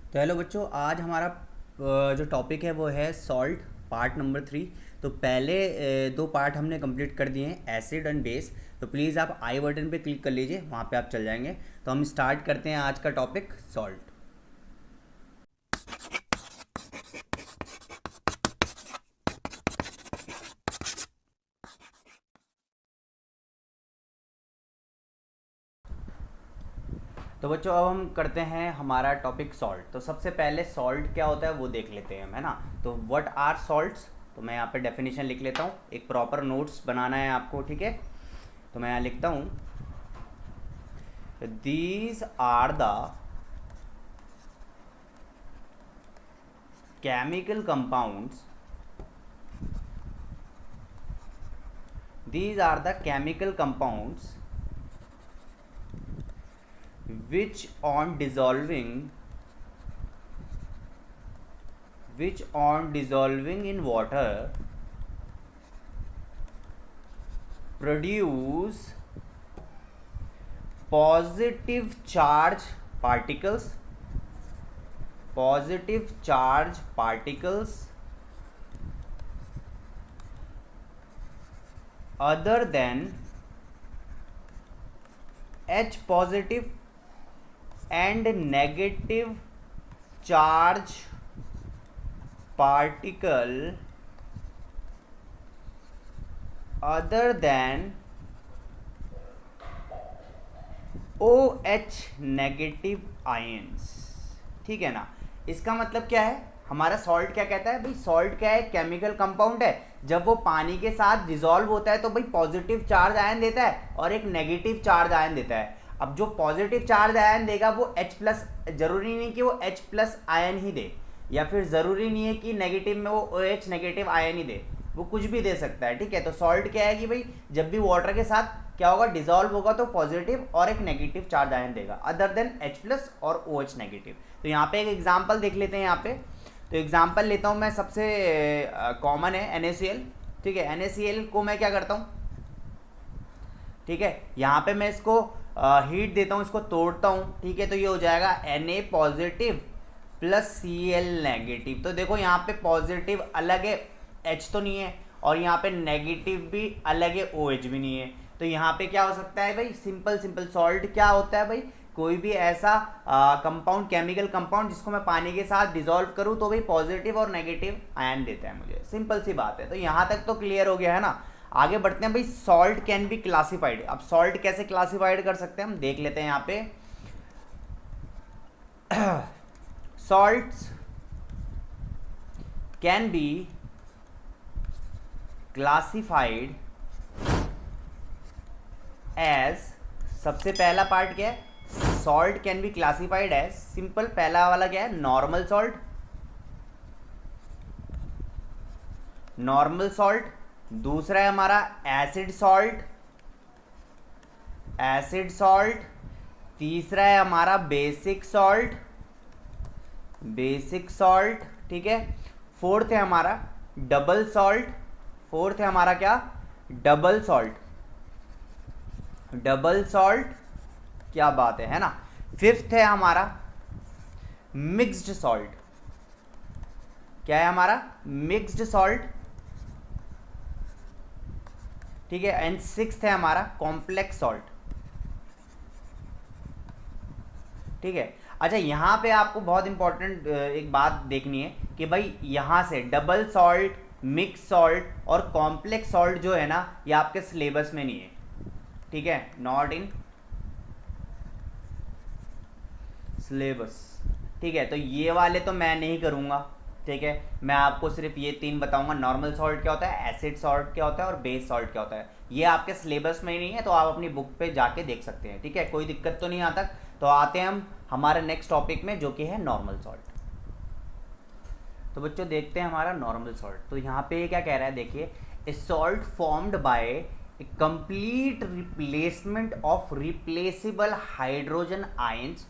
तो हेलो बच्चों, आज हमारा जो टॉपिक है वो है सॉल्ट पार्ट नंबर 3। तो पहले दो पार्ट हमने कंप्लीट कर दिए हैं, एसिड एंड बेस। तो प्लीज़ आप आई बटन पे क्लिक कर लीजिए, वहाँ पे आप चल जाएंगे। तो हम स्टार्ट करते हैं आज का टॉपिक सॉल्ट। तो बच्चों, अब हम करते हैं हमारा टॉपिक सॉल्ट। तो सबसे पहले सॉल्ट क्या होता है वो देख लेते हैं हम, है ना। तो व्हाट आर सॉल्ट्स, तो मैं यहाँ पे डेफिनेशन लिख लेता हूँ। एक प्रॉपर नोट्स बनाना है आपको, ठीक है। तो मैं यहाँ लिखता हूँ, these are the chemical compounds, these are the chemical compounds which on dissolving in water produce positive charge particles other than H positive and negative charge particle other than OH negative ions. ठीक है ना। इसका मतलब क्या है, हमारा salt क्या कहता है भाई, सॉल्ट क्या है, केमिकल कंपाउंड है। जब वो पानी के साथ डिसॉल्व होता है तो भाई पॉजिटिव चार्ज आयन देता है और एक नेगेटिव चार्ज आयन देता है। अब जो पॉजिटिव चार्ज आयन देगा वो H प्लस, जरूरी नहीं कि वो H प्लस आयन ही दे, या फिर ज़रूरी नहीं है कि नेगेटिव में वो OH नेगेटिव आयन ही दे, वो कुछ भी दे सकता है। ठीक है। तो सॉल्ट क्या है कि भाई जब भी वाटर के साथ क्या होगा, डिसॉल्व होगा तो पॉजिटिव और एक नेगेटिव चार्ज आयन देगा अदर देन H प्लस और OH नेगेटिव। तो यहाँ पे एक एग्जांपल देख लेते हैं। यहाँ पे तो एग्जांपल लेता हूँ मैं, सबसे कॉमन है NaCl। ठीक है। NaCl को मैं क्या करता हूँ, ठीक है, यहाँ पे मैं इसको हीट देता हूँ, इसको तोड़ता हूँ। ठीक है। तो ये हो जाएगा Na positive plus Cl negative. तो देखो यहाँ पे पॉजिटिव अलग है, H तो नहीं है, और यहाँ पे नेगेटिव भी अलग है, OH भी नहीं है। तो यहाँ पे क्या हो सकता है भाई, सिंपल सॉल्ट क्या होता है भाई, कोई भी ऐसा कंपाउंड, केमिकल कंपाउंड जिसको मैं पानी के साथ डिसॉल्व करूँ तो भाई पॉजिटिव और नेगेटिव आयन देता है मुझे। सिंपल सी बात है। तो यहाँ तक तो क्लियर हो गया है ना। आगे बढ़ते हैं भाई, सॉल्ट कैन बी क्लासिफाइड। अब सॉल्ट कैसे क्लासिफाइड कर सकते हैं हम देख लेते हैं यहाँ पे। salts can be classified as, सबसे पहला पार्ट क्या है, salt can be classified as, simple पहला वाला क्या है, नॉर्मल सॉल्ट। दूसरा है हमारा एसिड सॉल्ट। तीसरा है हमारा बेसिक सॉल्ट। ठीक है। फोर्थ है हमारा डबल सॉल्ट। डबल सॉल्ट, क्या बात है ना। फिफ्थ है हमारा मिक्स्ड सॉल्ट। क्या है हमारा, मिक्स्ड सॉल्ट। ठीक है। एंड सिक्स्थ है हमारा कॉम्प्लेक्स सॉल्ट। ठीक है। अच्छा, यहाँ पे आपको बहुत इंपॉर्टेंट एक बात देखनी है कि भाई यहाँ से डबल सॉल्ट, मिक्स सॉल्ट और कॉम्प्लेक्स सॉल्ट जो है ना, ये आपके सिलेबस में नहीं है। ठीक है, नॉट इन सिलेबस। ठीक है। तो ये वाले तो मैं नहीं करूँगा। ठीक है। मैं आपको सिर्फ ये तीन बताऊंगा, नॉर्मल सॉल्ट क्या होता है, एसिड सॉल्ट क्या होता है और बेस सॉल्ट क्या होता है। ये आपके सिलेबस में ही नहीं है, तो आप अपनी बुक पे जाके देख सकते हैं। ठीक है, कोई दिक्कत तो नहीं आता। तो आते हैं हम हमारे नेक्स्ट टॉपिक में, जो कि है नॉर्मल सॉल्ट। तो बच्चों देखते हैं हमारा नॉर्मल सॉल्ट। तो यहाँ पे क्या कह रहा है, देखिए, ए salt formed by a complete replacement of replaceable hydrogen ions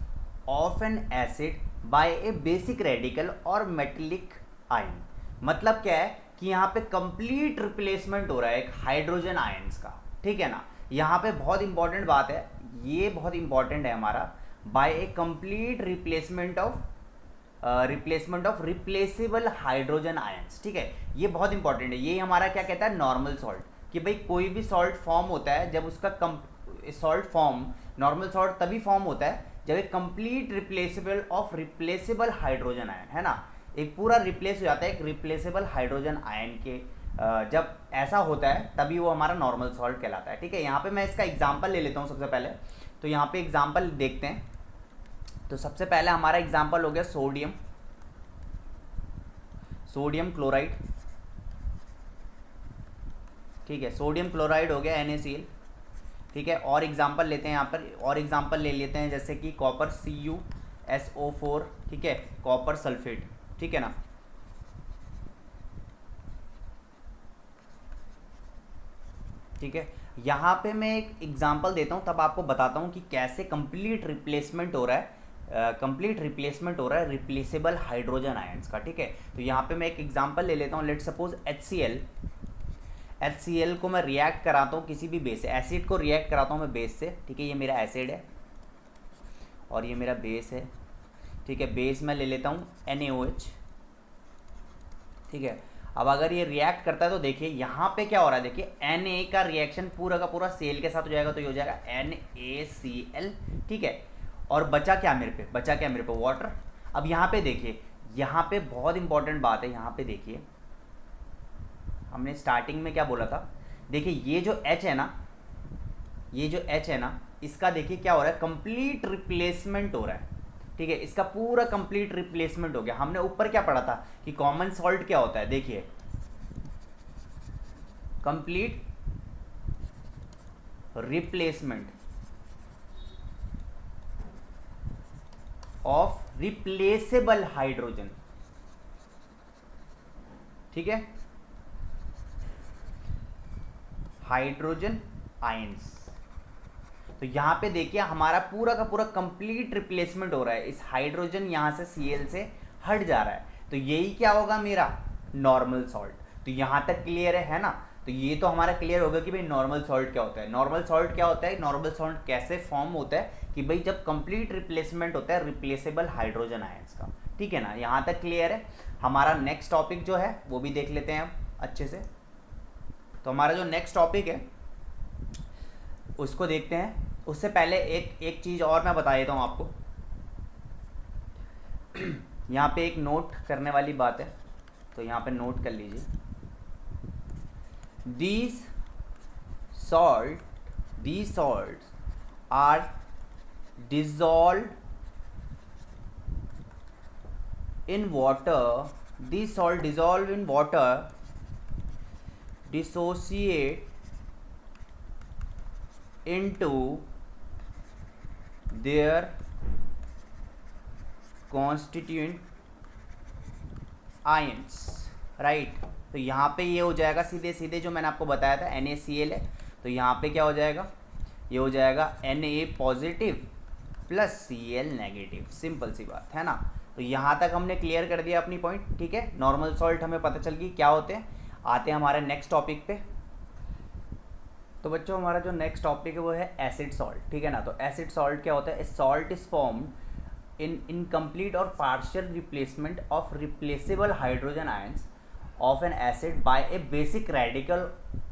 of an acid by a basic radical और मेटेलिक आयन। मतलब क्या है कि यहाँ पे कंप्लीट रिप्लेसमेंट हो रहा है एक हाइड्रोजन आयंस का। ठीक है ना। यहाँ पे बहुत इंपॉर्टेंट बात है, ये बहुत इंपॉर्टेंट है हमारा, by a complete replacement of replacement of replaceable hydrogen ions. ठीक है, ये बहुत इंपॉर्टेंट है। ये हमारा क्या कहता है, नॉर्मल सॉल्ट, कि भाई कोई भी सॉल्ट फॉर्म होता है जब उसका सॉल्ट फॉर्म, नॉर्मल सॉल्ट तभी फॉर्म होता है जब एक complete replaceable of replaceable hydrogen ion, है ना, एक पूरा रिप्लेस हो जाता है एक रिप्लेसेबल हाइड्रोजन आयन के, जब ऐसा होता है तभी वो हमारा नॉर्मल सॉल्ट कहलाता है। ठीक है, यहाँ पे मैं इसका एग्जांपल ले लेता हूँ सबसे पहले। तो यहाँ पे एग्जांपल देखते हैं। तो सबसे पहले हमारा एग्जांपल हो गया सोडियम क्लोराइड। ठीक है, सोडियम क्लोराइड हो गया NaCl। ठीक है, और एग्जांपल लेते हैं यहाँ पर, और एग्जांपल ले लेते हैं जैसे कि कॉपर CuSO4। ठीक है, कॉपर सल्फेट। ठीक है ना, ठीक है, यहाँ पे मैं एक एग्जांपल देता हूँ तब आपको बताता हूँ कि कैसे कंप्लीट रिप्लेसमेंट हो रहा है, रिप्लेसेबल हाइड्रोजन आयंस का। ठीक है, तो यहाँ पे मैं एक एग्जांपल ले लेता हूँ। लेट सपोज HCl को मैं रिएक्ट कराता हूँ किसी भी बेस से, एसिड को रिएक्ट कराता हूँ मैं बेस से। ठीक है, ये मेरा एसिड है और ये मेरा बेस है। ठीक है, बेस मैं ले लेता हूँ NaOH। ठीक है, अब अगर ये रिएक्ट करता है तो देखिए यहाँ पे क्या हो रहा है, देखिए Na का रिएक्शन पूरा का पूरा Cl के साथ हो जाएगा, तो ये हो जाएगा NaCl। ठीक है, और बचा क्या मेरे पे, वाटर। अब यहाँ पे देखिए, यहाँ पे बहुत इंपॉर्टेंट बात है, यहाँ पे देखिए हमने स्टार्टिंग में क्या बोला था, देखिए ये जो H है ना, इसका देखिए क्या हो रहा है, कंप्लीट रिप्लेसमेंट हो रहा है। ठीक है, इसका पूरा कंप्लीट रिप्लेसमेंट हो गया। हमने ऊपर क्या पढ़ा था कि कॉमन सॉल्ट क्या होता है, देखिए complete replacement of replaceable hydrogen. ठीक है, हाइड्रोजन आयंस। तो यहाँ पे देखिए हमारा पूरा का पूरा कंप्लीट रिप्लेसमेंट हो रहा है, इस हाइड्रोजन यहाँ से Cl से हट जा रहा है, तो यही क्या होगा, मेरा नॉर्मल सॉल्ट। तो यहाँ तक क्लियर है ना। तो ये तो हमारा क्लियर होगा कि भाई नॉर्मल सॉल्ट क्या होता है। नॉर्मल सॉल्ट क्या होता है, नॉर्मल सॉल्ट कैसे फॉर्म होता है कि भाई जब कंप्लीट रिप्लेसमेंट होता है रिप्लेसेबल हाइड्रोजन आयंस का। ठीक है ना, यहाँ तक क्लियर है। हमारा नेक्स्ट टॉपिक जो है वो भी देख लेते हैं हम अच्छे से। तो हमारा जो नेक्स्ट टॉपिक है उसको देखते हैं। उससे पहले एक चीज़ और मैं बता देता हूँ आपको। यहाँ पे एक नोट करने वाली बात है, तो यहाँ पे नोट कर लीजिए। these salts are dissolved in water. These salts dissolved in water dissociate into their constituent ions, right. तो यहाँ पे ये हो जाएगा सीधे सीधे जो मैंने आपको बताया था NaCl है, तो यहाँ पे क्या हो जाएगा, ये हो जाएगा Na positive plus Cl negative. Simple सी बात है ना। तो यहाँ तक हमने क्लियर कर दिया अपनी पॉइंट। ठीक है, नॉर्मल सॉल्ट हमें पता चल गई क्या होते हैं। आते हैं हमारे नेक्स्ट टॉपिक पे। तो बच्चों हमारा जो नेक्स्ट टॉपिक है वो है एसिड सॉल्ट। ठीक है ना, तो एसिड सॉल्ट क्या होता है, salt is formed in incomplete और partial replacement of replaceable hydrogen ions of an acid by a basic radical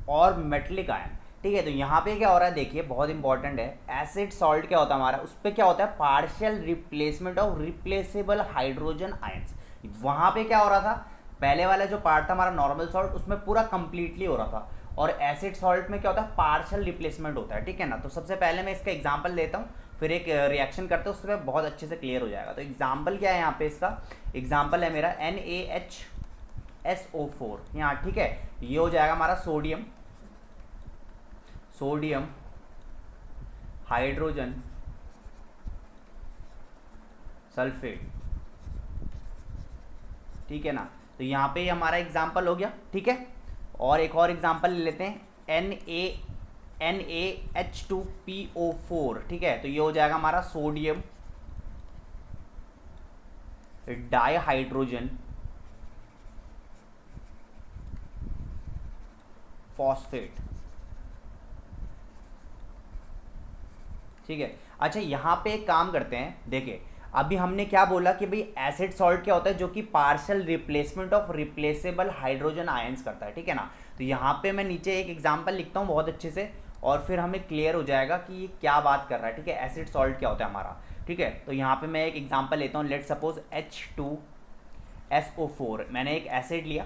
और मेटलिक आयन। ठीक है, तो यहाँ पे क्या हो रहा है, देखिए बहुत इंपॉर्टेंट है। एसिड सॉल्ट क्या होता है हमारा, उस पर क्या होता है, partial replacement of replaceable hydrogen ions. वहाँ पे क्या हो रहा था, पहले वाला जो पार्ट था हमारा नॉर्मल सॉल्ट, उसमें पूरा कंप्लीटली हो रहा था, और एसिड सॉल्ट में क्या होता है, पार्शियल रिप्लेसमेंट होता है। ठीक है ना, तो सबसे पहले मैं इसका एग्जांपल देता हूँ, फिर एक रिएक्शन करते हैं, उसमें बहुत अच्छे से क्लियर हो जाएगा। तो एग्जांपल क्या है यहाँ पे, इसका एग्जांपल है मेरा NaHSO4 यहाँ। ठीक है, ये हो जाएगा हमारा सोडियम हाइड्रोजन सल्फेट। ठीक है ना, तो यहाँ पे हमारा एग्जांपल हो गया। ठीक है, और एक और एग्जांपल ले लेते हैं NaH2PO4। ठीक है, तो ये हो जाएगा हमारा सोडियम डाइहाइड्रोजन फॉस्फेट। ठीक है, अच्छा यहाँ पे एक काम करते हैं, देखिए अभी हमने क्या बोला कि भाई एसिड सॉल्ट क्या होता है, जो कि partial replacement of replaceable hydrogen ions करता है, ठीक है ना। तो यहाँ पे मैं नीचे एक एग्जांपल लिखता हूँ बहुत अच्छे से, और फिर हमें क्लियर हो जाएगा कि ये क्या बात कर रहा है, ठीक है, एसिड सॉल्ट क्या होता है हमारा, ठीक है। तो यहाँ पे मैं एक एग्जांपल लेता हूँ, लेट सपोज H2SO4, मैंने एक एसिड लिया,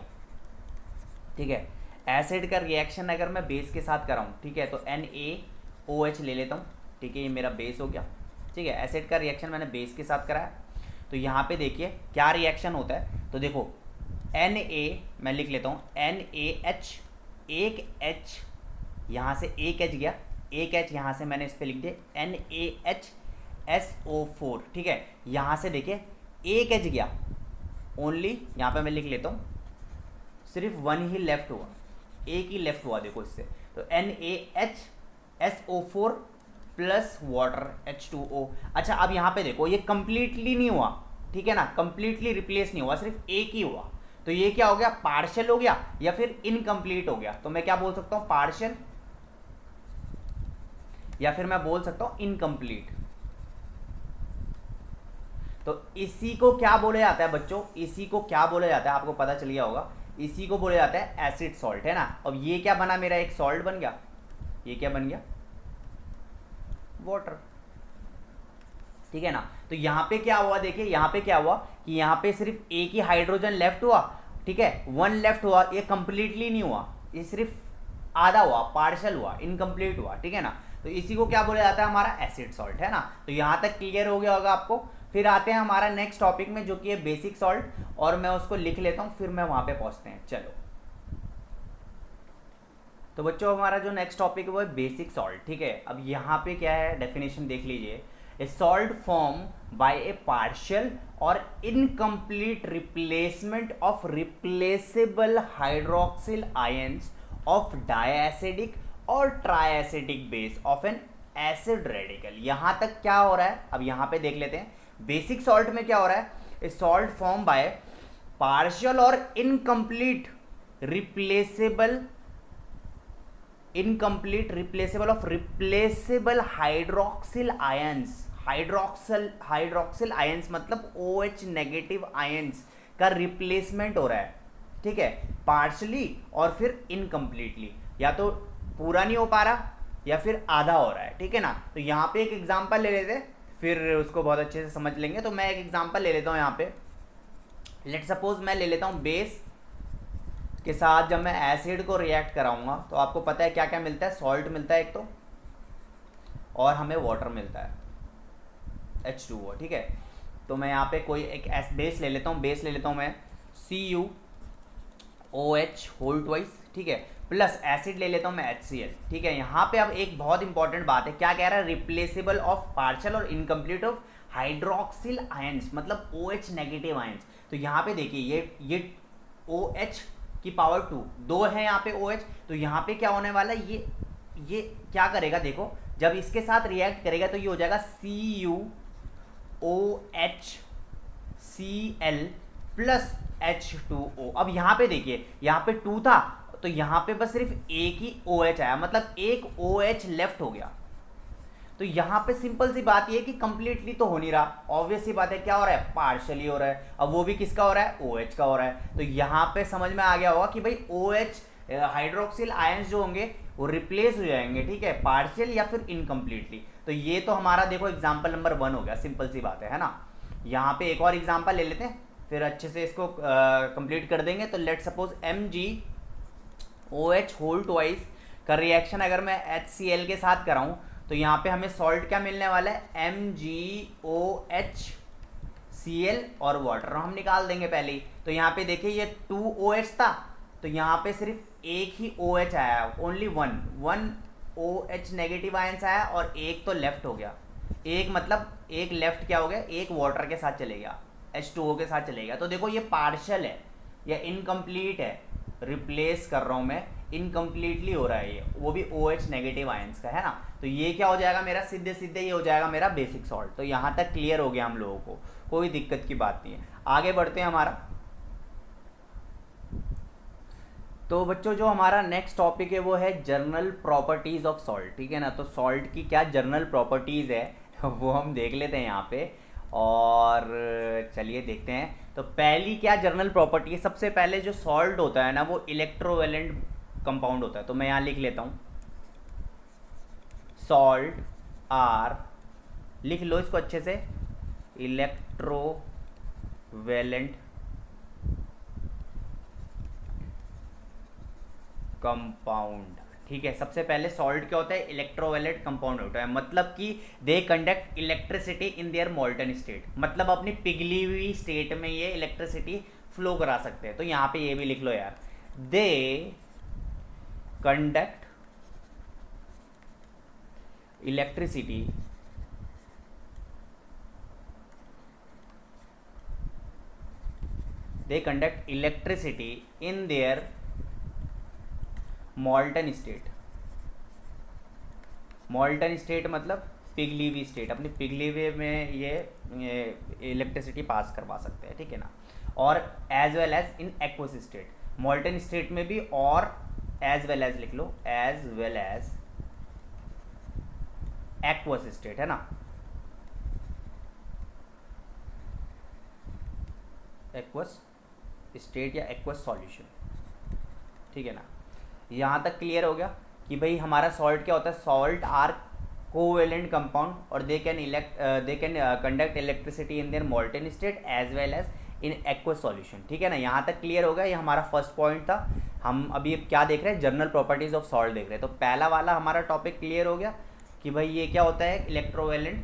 ठीक है। एसिड का रिएक्शन अगर मैं बेस के साथ कराऊँ, ठीक है, तो NaOH ले लेता हूँ, ठीक है, ये मेरा बेस हो गया, ठीक है। एसिड का रिएक्शन मैंने बेस के साथ कराया, तो यहाँ पे देखिए क्या रिएक्शन होता है, तो देखो Na मैं लिख लेता हूँ NaH, एक H यहाँ से एक H गया, एक H यहाँ से मैंने इस पर लिख दिया NaHSO4, ठीक है। यहाँ से देखिए एक H गया ओनली, यहाँ पे मैं लिख लेता हूँ सिर्फ वन ही लेफ्ट हुआ, एक ही लेफ्ट हुआ, देखो इससे, तो NaHSO4 प्लस वाटर H2O। अच्छा अब यहाँ पे देखो ये कंप्लीटली नहीं हुआ, ठीक है ना, कंप्लीटली रिप्लेस नहीं हुआ, सिर्फ एक ही हुआ, तो ये क्या हो गया, पार्शियल हो गया या फिर इनकम्प्लीट हो गया। तो मैं क्या बोल सकता हूँ, पार्शियल, या फिर मैं बोल सकता हूँ इनकम्प्लीट। तो इसी को क्या बोला जाता है बच्चों, इसी को क्या बोला जाता है, आपको पता चल गया होगा, इसी को बोला जाता है एसिड सॉल्ट, है ना। अब ये क्या बना, मेरा एक सॉल्ट बन गया, ये क्या बन गया, वाटर, ठीक है ना। तो यहाँ पे क्या हुआ, देखिए यहाँ पे क्या हुआ कि यहाँ पे सिर्फ एक ही हाइड्रोजन लेफ्ट हुआ, ठीक है, वन लेफ्ट हुआ, ये कंप्लीटली नहीं हुआ, ये सिर्फ आधा हुआ, पार्शियल हुआ, इनकम्प्लीट हुआ, ठीक है ना। तो इसी को क्या बोला जाता है, हमारा एसिड सॉल्ट, है ना। तो यहाँ तक क्लियर हो गया होगा आपको। फिर आते हैं हमारा नेक्स्ट टॉपिक में, जो कि है बेसिक सॉल्ट, और मैं उसको लिख लेता हूँ, फिर मैं वहाँ पे पहुँचते हैं, चलो। तो बच्चों हमारा जो नेक्स्ट टॉपिक है वो है बेसिक सॉल्ट, ठीक है। अब यहाँ पे क्या है, डेफिनेशन देख लीजिए, a salt form by a partial और incomplete replacement of replaceable hydroxyl ions of diacidic और triacidic base of an acid radical. यहाँ तक क्या हो रहा है, अब यहाँ पे देख लेते हैं बेसिक सॉल्ट में क्या हो रहा है, a salt form by partial और incomplete replaceable of replaceable hydroxyl ions, hydroxyl ions मतलब OH नेगेटिव आयंस का रिप्लेसमेंट हो रहा है, ठीक है, पार्शली और फिर इनकम्प्लीटली, या तो पूरा नहीं हो पा रहा या फिर आधा हो रहा है, ठीक है ना। तो यहाँ पे एक एग्जांपल ले लेते हैं, फिर उसको बहुत अच्छे से समझ लेंगे। तो मैं एक एग्जांपल ले लेता हूँ यहाँ पे, लेट सपोज मैं ले लेता हूँ बेस के साथ जब मैं एसिड को रिएक्ट कराऊंगा, तो आपको पता है क्या क्या मिलता है, सॉल्ट मिलता है एक तो, और हमें वाटर मिलता है H2O, ठीक है। तो मैं यहाँ पे कोई एक बेस ले लेता हूँ, बेस ले लेता हूँ मैं CuOH होल ट्वाइस, ठीक है, प्लस एसिड ले लेता हूँ मैं HCl, ठीक है। यहाँ पे अब एक बहुत इंपॉर्टेंट बात है, क्या कह रहा है, रिप्लेसेबल ऑफ पार्शियल और इनकम्प्लीट ऑफ हाइड्रोक्सिल आयंस मतलब OH नेगेटिव आयंस। तो यहाँ पे देखिए ये OH की पावर 2 है यहाँ पे OH, तो यहाँ पे क्या होने वाला है, ये क्या करेगा, देखो जब इसके साथ रिएक्ट करेगा तो ये हो जाएगा CuOHCl प्लस H2O। अब यहाँ पे देखिए, यहाँ पे 2 था, तो यहाँ पे बस सिर्फ एक ही OH आया, मतलब एक OH लेफ्ट हो गया। तो यहाँ पे सिंपल सी बात ये है कि कंप्लीटली तो हो नहीं रहा, ऑब्वियस सी बात है, क्या हो रहा है, पार्शियली हो रहा है। अब वो भी किसका हो रहा है, OH का हो रहा है। तो यहाँ पे समझ में आ गया होगा कि भाई OH हाइड्रोक्सिल आयंस जो होंगे वो रिप्लेस हो जाएंगे, ठीक है, पार्शियल या फिर इनकम्प्लीटली। तो ये तो हमारा देखो एग्जाम्पल नंबर 1 हो गया, सिंपल सी बात है ना। यहाँ पे एक और एग्जाम्पल ले लेते हैं, फिर अच्छे से इसको कंप्लीट कर देंगे। तो let suppose MgOH whole twice का रिएक्शन अगर मैं HCl के साथ कराऊँ, तो यहाँ पे हमें सॉल्ट क्या मिलने वाला है, MgOHCl और वाटर हम निकाल देंगे पहले ही। तो यहाँ पे देखिए ये 2 OH था, तो यहाँ पे सिर्फ एक ही OH आया, only one OH negative ions आया और एक तो लेफ्ट हो गया। एक मतलब एक लेफ्ट क्या हो गया, एक वाटर के साथ चले गया, H2O के साथ चले गया। तो देखो ये पार्शियल है या इनकम्प्लीट है, रिप्लेस कर रहा हूँ मैं, इनकम्प्लीटली हो रहा है ये, वो भी OH नेगेटिव आयंस का, है ना। तो ये क्या हो जाएगा मेरा, सीधे सीधे ये हो जाएगा मेरा बेसिक सॉल्ट। तो यहाँ तक क्लियर हो गया हम लोगों को, कोई दिक्कत की बात नहीं है। आगे बढ़ते हैं हमारा। तो बच्चों जो हमारा नेक्स्ट टॉपिक है वो है जर्नल प्रॉपर्टीज़ ऑफ सॉल्ट, ठीक है ना। तो सॉल्ट की क्या जर्नल प्रॉपर्टीज़ है वो हम देख लेते हैं यहाँ पे। और चलिए देखते हैं। तो पहली क्या जर्नल प्रॉपर्टी है, सबसे पहले जो सॉल्ट होता है ना वो इलेक्ट्रोवेलेंट कंपाउंड होता है। तो मैं यहाँ लिख लेता हूँ सॉल्ट आर, लिख लो इसको अच्छे से, इलेक्ट्रोवेलेंट कंपाउंड। ठीक है, सबसे पहले सॉल्ट क्या होता है, इलेक्ट्रोवेलेंट कंपाउंड होता है, मतलब कि they conduct electricity in their molten state, मतलब अपनी पिघली हुई स्टेट में ये इलेक्ट्रिसिटी फ्लो करा सकते हैं। तो यहाँ पे ये भी लिख लो यार, they conduct electricity in their molten state। molten state मतलब पिघली हुई स्टेट, अपनी पिघली हुई में ये इलेक्ट्रिसिटी पास करवा सकते हैं, ठीक है ना। और as well as in aqueous state, molten state में भी, और एज वेल एज लिख लो, as well as aqueous state, है ना, एक्वस स्टेट या एक्वस सॉल्यूशन, ठीक है ना। यहाँ तक क्लियर हो गया कि भाई हमारा सॉल्ट क्या होता है, सॉल्ट आर कोवेलेंट कंपाउंड और they can conduct electricity in their molten state as well as in aqueous solution, ठीक है ना। यहाँ तक क्लियर हो गया, ये हमारा फर्स्ट पॉइंट था। हम अभी क्या देख रहे हैं, जनरल प्रॉपर्टीज ऑफ सॉल्ट देख रहे हैं। तो पहला वाला हमारा टॉपिक क्लियर हो गया कि भाई ये क्या होता है, इलेक्ट्रोवेलेंट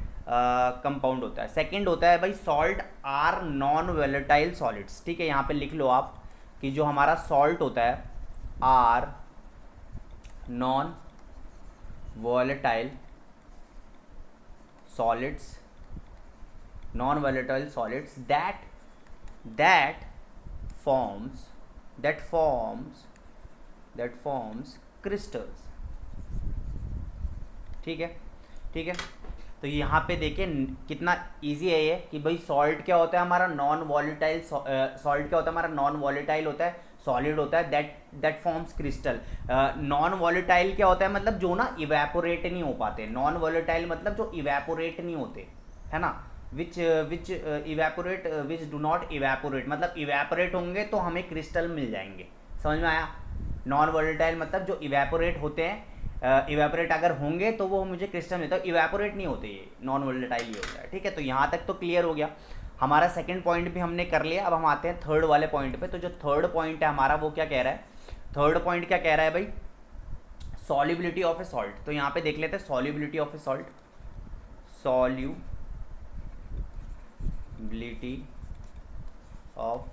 कंपाउंड होता है। सेकंड होता है भाई salt are non volatile solids, ठीक है। यहाँ पे लिख लो आप कि जो हमारा सॉल्ट होता है are non volatile solids, non volatile solids that forms crystals, ठीक है, ठीक है। तो यहाँ पे देखिए कितना इजी है ये कि भाई सॉल्ट क्या होता है हमारा, नॉन वॉलेटाइल, सॉल्ट क्या होता है हमारा, नॉन वॉलेटाइल होता है, सॉलिड होता है, that forms crystal. Non volatile क्या होता है, मतलब जो ना इवेपोरेट नहीं हो पाते, नॉन वॉलेटाइल मतलब जो इवेपोरेट नहीं होते, है ना, which evaporate, which do not evaporate, मतलब इवेपोरेट होंगे तो हमें क्रिस्टल मिल जाएंगे, समझ में आया। नॉन वॉलेटाइल मतलब जो इवेपोरेट होते हैं, इवेपोरेट अगर होंगे तो वो मुझे क्रिस्टल मिलता है, इवेपोरेट नहीं होते, ये नॉन वोलेटाइल ये होता है, ठीक है। तो यहाँ तक तो क्लियर हो गया, हमारा सेकंड पॉइंट भी हमने कर लिया। अब हम आते हैं थर्ड वाले पॉइंट पे। तो जो थर्ड पॉइंट है हमारा वो क्या कह रहा है, थर्ड पॉइंट क्या कह रहा है भाई, सॉल्युबिलिटी ऑफ ए सॉल्ट। तो यहाँ पे देख लेते हैं solubility of a salt, solubility of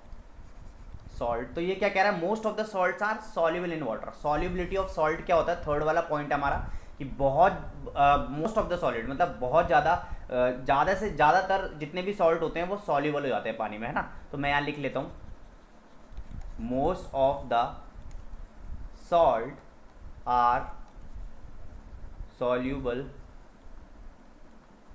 salt. तो ये क्या कह रहा है, most of the salts are soluble in water. Solubility of salt क्या होता है, थर्ड वाला पॉइंट हमारा कि बहुत मोस्ट ऑफ द सॉलिड मतलब बहुत ज़्यादा, ज़्यादा से ज़्यादातर जितने भी सॉल्ट होते हैं वो सॉल्युबल हो जाते हैं पानी में, है ना। तो मैं यहाँ लिख लेता हूँ most of the salt are soluble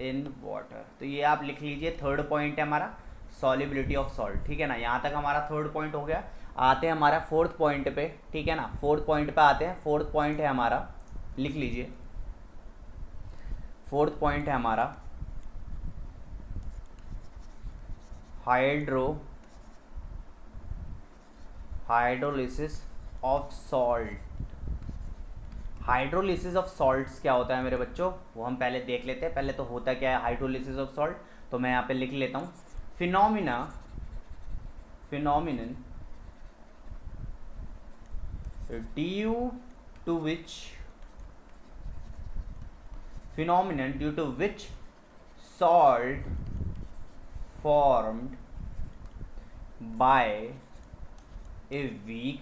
in water. तो ये आप लिख लीजिए, थर्ड पॉइंट है हमारा सॉल्युबिलिटी ऑफ सॉल्ट, ठीक है ना। यहाँ तक हमारा थर्ड पॉइंट हो गया। आते हैं हमारा फोर्थ पॉइंट पे, ठीक है ना, फोर्थ पॉइंट पे आते हैं। फोर्थ पॉइंट है हमारा, लिख लीजिए, फोर्थ पॉइंट है हमारा hydrolysis of salt. Hydrolysis of salts क्या होता है मेरे बच्चों, वो हम पहले देख लेते हैं। पहले तो होता क्या है हाइड्रोलिसिस ऑफ सॉल्ट, तो मैं यहाँ पे लिख लेता हूँ, phenomenon due to which salt formed by a weak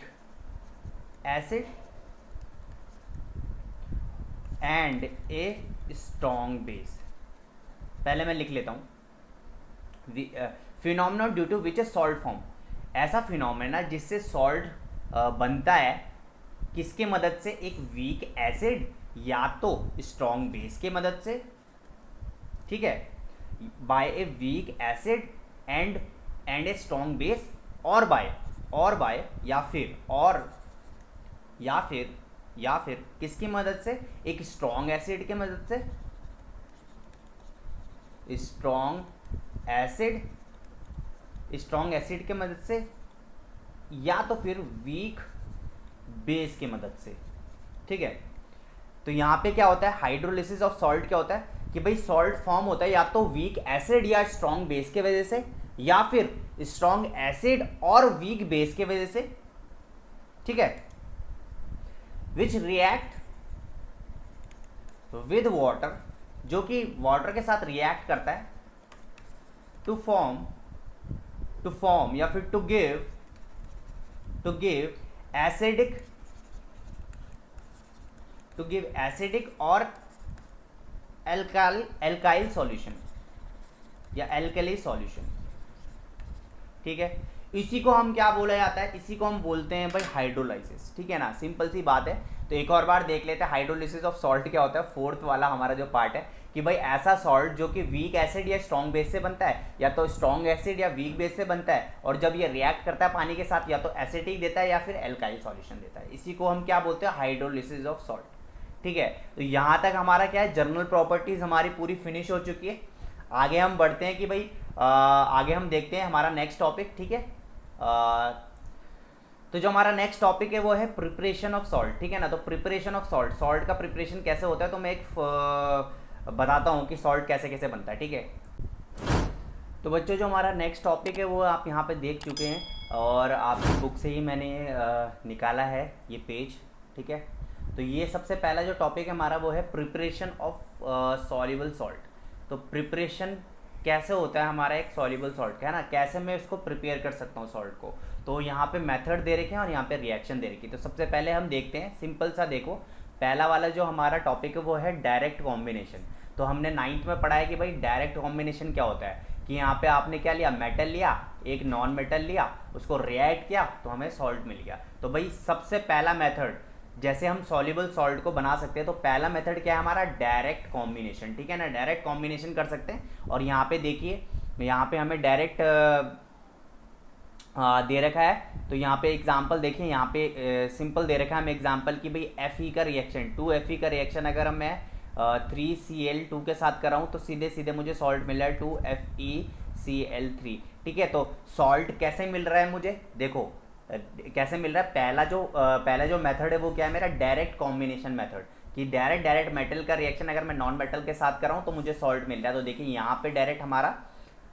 acid and a strong base। पहले मैं लिख लेता हूँ, phenomena due to which a salt form, ऐसा फिनोमेना जिससे सॉल्ट बनता है किसके मदद से, एक वीक एसिड या तो स्ट्रॉन्ग बेस के मदद से, ठीक है, by a weak acid and a strong base, और बाय या फिर किसकी मदद से, एक स्ट्रॉन्ग एसिड के मदद से, स्ट्रॉन्ग एसिड, स्ट्रॉन्ग एसिड के मदद से, या तो फिर वीक बेस की मदद से। ठीक है, तो यहाँ पे क्या होता है, हाइड्रोलिसिस ऑफ सॉल्ट क्या होता है कि भाई सॉल्ट फॉर्म होता है या तो वीक एसिड या स्ट्रॉन्ग बेस के वजह से, या फिर स्ट्रॉन्ग एसिड और वीक बेस के वजह से। ठीक है, विच रिएक्ट विद वाटर, जो कि वाटर के साथ रिएक्ट करता है, टू फॉर्म या फिर टू गिव एसिडिक और एल्काइल सॉल्यूशन या एल्कली सॉल्यूशन। ठीक है, इसी को हम क्या बोला जाता है, इसी को हम बोलते हैं भाई हाइड्रोलाइसिस। ठीक है ना, सिंपल सी बात है। तो एक और बार देख लेते हैं हाइड्रोलिसिस ऑफ सॉल्ट क्या होता है, फोर्थ वाला हमारा जो पार्ट है कि भाई ऐसा सॉल्ट जो कि वीक एसिड या स्ट्रॉन्ग बेस से बनता है, या तो स्ट्रॉन्ग एसिड या वीक बेस से बनता है, और जब ये रिएक्ट करता है पानी के साथ या तो एसिडिक देता है या फिर एल्काइल सॉल्यूशन देता है। इसी को हम क्या बोलते हैं, हाइड्रोलिसिस ऑफ सॉल्ट। ठीक है, तो यहाँ तक हमारा क्या है, जनरल प्रॉपर्टीज हमारी पूरी फिनिश हो चुकी है। आगे हम बढ़ते हैं कि भाई आगे हम देखते हैं हमारा नेक्स्ट टॉपिक। ठीक है, तो जो हमारा नेक्स्ट टॉपिक है वो है प्रिपरेशन ऑफ सॉल्ट। ठीक है ना, तो प्रिपरेशन ऑफ सॉल्ट, सॉल्ट का प्रिपरेशन कैसे होता है, तो मैं एक बताता हूँ कि सॉल्ट कैसे कैसे बनता है। ठीक है, तो बच्चों जो हमारा नेक्स्ट टॉपिक है वो आप यहाँ पे देख चुके हैं और आपकी बुक से ही मैंने निकाला है ये पेज। ठीक है, तो ये सबसे पहला जो टॉपिक है हमारा वो है प्रिपरेशन ऑफ सॉल्युबल सॉल्ट। तो प्रिपरेशन कैसे होता है हमारा एक सॉल्युबल सॉल्ट का, है ना, कैसे मैं इसको प्रिपेयर कर सकता हूँ सॉल्ट को। तो यहाँ पे मेथड दे रखे हैं और यहाँ पे रिएक्शन दे रखी है। तो सबसे पहले हम देखते हैं, सिंपल सा देखो, पहला वाला जो हमारा टॉपिक है वो है डायरेक्ट कॉम्बिनेशन। तो हमने 9th में पढ़ा है कि भाई डायरेक्ट कॉम्बिनेशन क्या होता है, कि यहाँ पे आपने क्या लिया, मेटल लिया, एक नॉन मेटल लिया, उसको रिएक्ट किया तो हमें सॉल्ट मिल गया। तो भाई सबसे पहला मेथड जैसे हम सॉल्युबल सॉल्ट को बना सकते हैं, तो पहला मेथड क्या है हमारा, डायरेक्ट कॉम्बिनेशन। ठीक है ना, डायरेक्ट कॉम्बिनेशन कर सकते हैं। और यहाँ पे देखिए, यहाँ पे हमें डायरेक्ट दे रखा है। तो यहाँ पे एग्जांपल देखिए, यहाँ पे सिंपल दे रखा है हमें एग्जांपल कि भाई Fe का रिएक्शन, 2Fe का रिएक्शन अगर मैं 3Cl2 के साथ कर रहा हूँ तो सीधे सीधे मुझे सॉल्ट मिल रहा है 2FeCl3। ठीक है, तो सॉल्ट कैसे मिल रहा है मुझे, देखो कैसे मिल रहा है। पहला जो मेथड है वो क्या है मेरा, डायरेक्ट कॉम्बिनेशन मेथड, कि डायरेक्ट मेटल का रिएक्शन अगर मैं नॉन मेटल के साथ कर रहा हूँ तो मुझे सॉल्ट मिल रहा है। तो देखिए यहाँ पे डायरेक्ट हमारा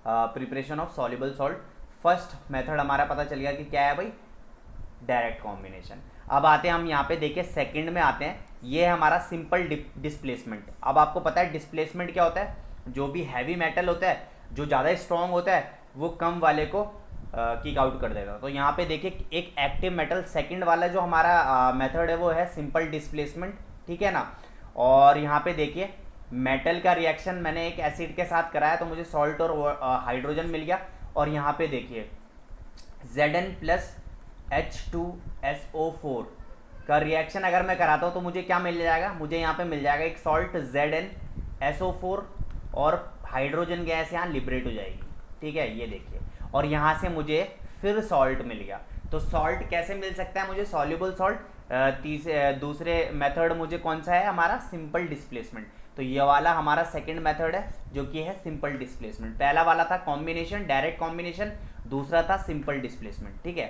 preparation of soluble salt first method हमारा पता चल गया कि क्या है भाई, डायरेक्ट कॉम्बिनेशन। अब आते हैं हम यहाँ पे देखिए सेकंड में आते हैं, ये है हमारा सिंपल डिस्प्लेसमेंट। अब आपको पता है डिस्प्लेसमेंट क्या होता है, जो भी हैवी मेटल होता है, जो ज़्यादा स्ट्रॉन्ग होता है, वो कम वाले को किक आउट कर देगा। तो यहाँ पे देखिए एक एक्टिव मेटल, सेकंड वाला जो हमारा मेथड है वो है सिंपल डिस्प्लेसमेंट। ठीक है ना, और यहाँ पे देखिए मेटल का रिएक्शन मैंने एक एसिड के साथ कराया तो मुझे सॉल्ट और हाइड्रोजन मिल गया। और यहाँ पे देखिए Zn प्लस H2SO4 का रिएक्शन अगर मैं कराता हूँ तो मुझे क्या मिल जाएगा, मुझे यहाँ पे मिल जाएगा एक सॉल्ट ZnSO4 और हाइड्रोजन गैस यहाँ लिबरेट हो जाएगी। ठीक है, ये देखिए, और यहाँ से मुझे फिर सॉल्ट मिल गया। तो सॉल्ट कैसे मिल सकता है मुझे, सॉल्युबल सॉल्ट। दूसरे मेथड मुझे कौन सा है हमारा, सिंपल डिस्प्लेसमेंट। तो ये वाला हमारा सेकंड मेथड है जो कि है सिंपल डिस्प्लेसमेंट। पहला वाला था कॉम्बिनेशन, डायरेक्ट कॉम्बिनेशन, दूसरा था सिंपल डिस्प्लेसमेंट। ठीक है,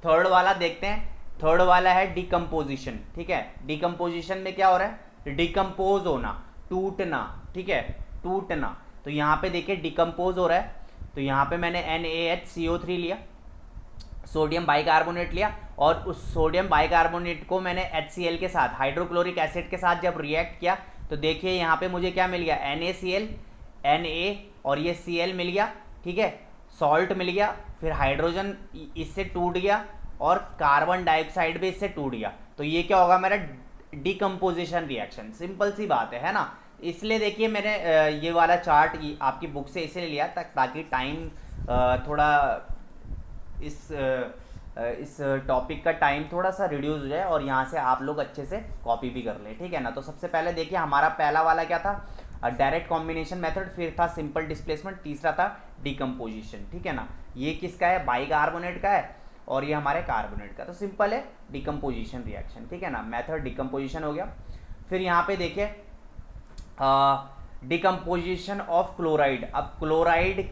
थर्ड वाला देखते हैं। थर्ड वाला है डिकम्पोजिशन। ठीक है, डिकम्पोजिशन में क्या हो रहा है, डिकम्पोज होना, टूटना। ठीक है, टूटना। तो यहाँ पे देखिए डिकम्पोज हो रहा है। तो यहाँ पे मैंने NaHCO3 लिया, सोडियम बाइकार्बोनेट लिया, और उस सोडियम बाइकार्बोनेट को मैंने HCl के साथ, हाइड्रोक्लोरिक एसिड के साथ जब रिएक्ट किया तो देखिए यहाँ पे मुझे क्या मिल गया, NaCl, Na और ये Cl मिल गया। ठीक है, सॉल्ट मिल गया, फिर हाइड्रोजन इससे टूट गया और कार्बन डाइऑक्साइड भी इससे टूट गया। तो ये क्या होगा मेरा, डिकम्पोजिशन रिएक्शन। सिंपल सी बात है ना। इसलिए देखिए मैंने ये वाला चार्ट आपकी बुक से इसलिए लिया ताकि टाइम थोड़ा इस टॉपिक का टाइम थोड़ा सा रिड्यूस हो जाए और यहाँ से आप लोग अच्छे से कॉपी भी कर लें। ठीक है ना, तो सबसे पहले देखिए हमारा पहला वाला क्या था, डायरेक्ट कॉम्बिनेशन मेथड, फिर था सिंपल डिस्प्लेसमेंट, तीसरा था डिकम्पोजिशन। ठीक है ना, ये किसका है, बाइकार्बोनेट का है और ये हमारे कार्बोनेट का। तो सिंपल है डिकम्पोजिशन रिएक्शन। ठीक है ना, मेथड डिकम्पोजिशन हो गया। फिर यहाँ पे देखिए डिकम्पोजिशन ऑफ क्लोराइड। अब क्लोराइड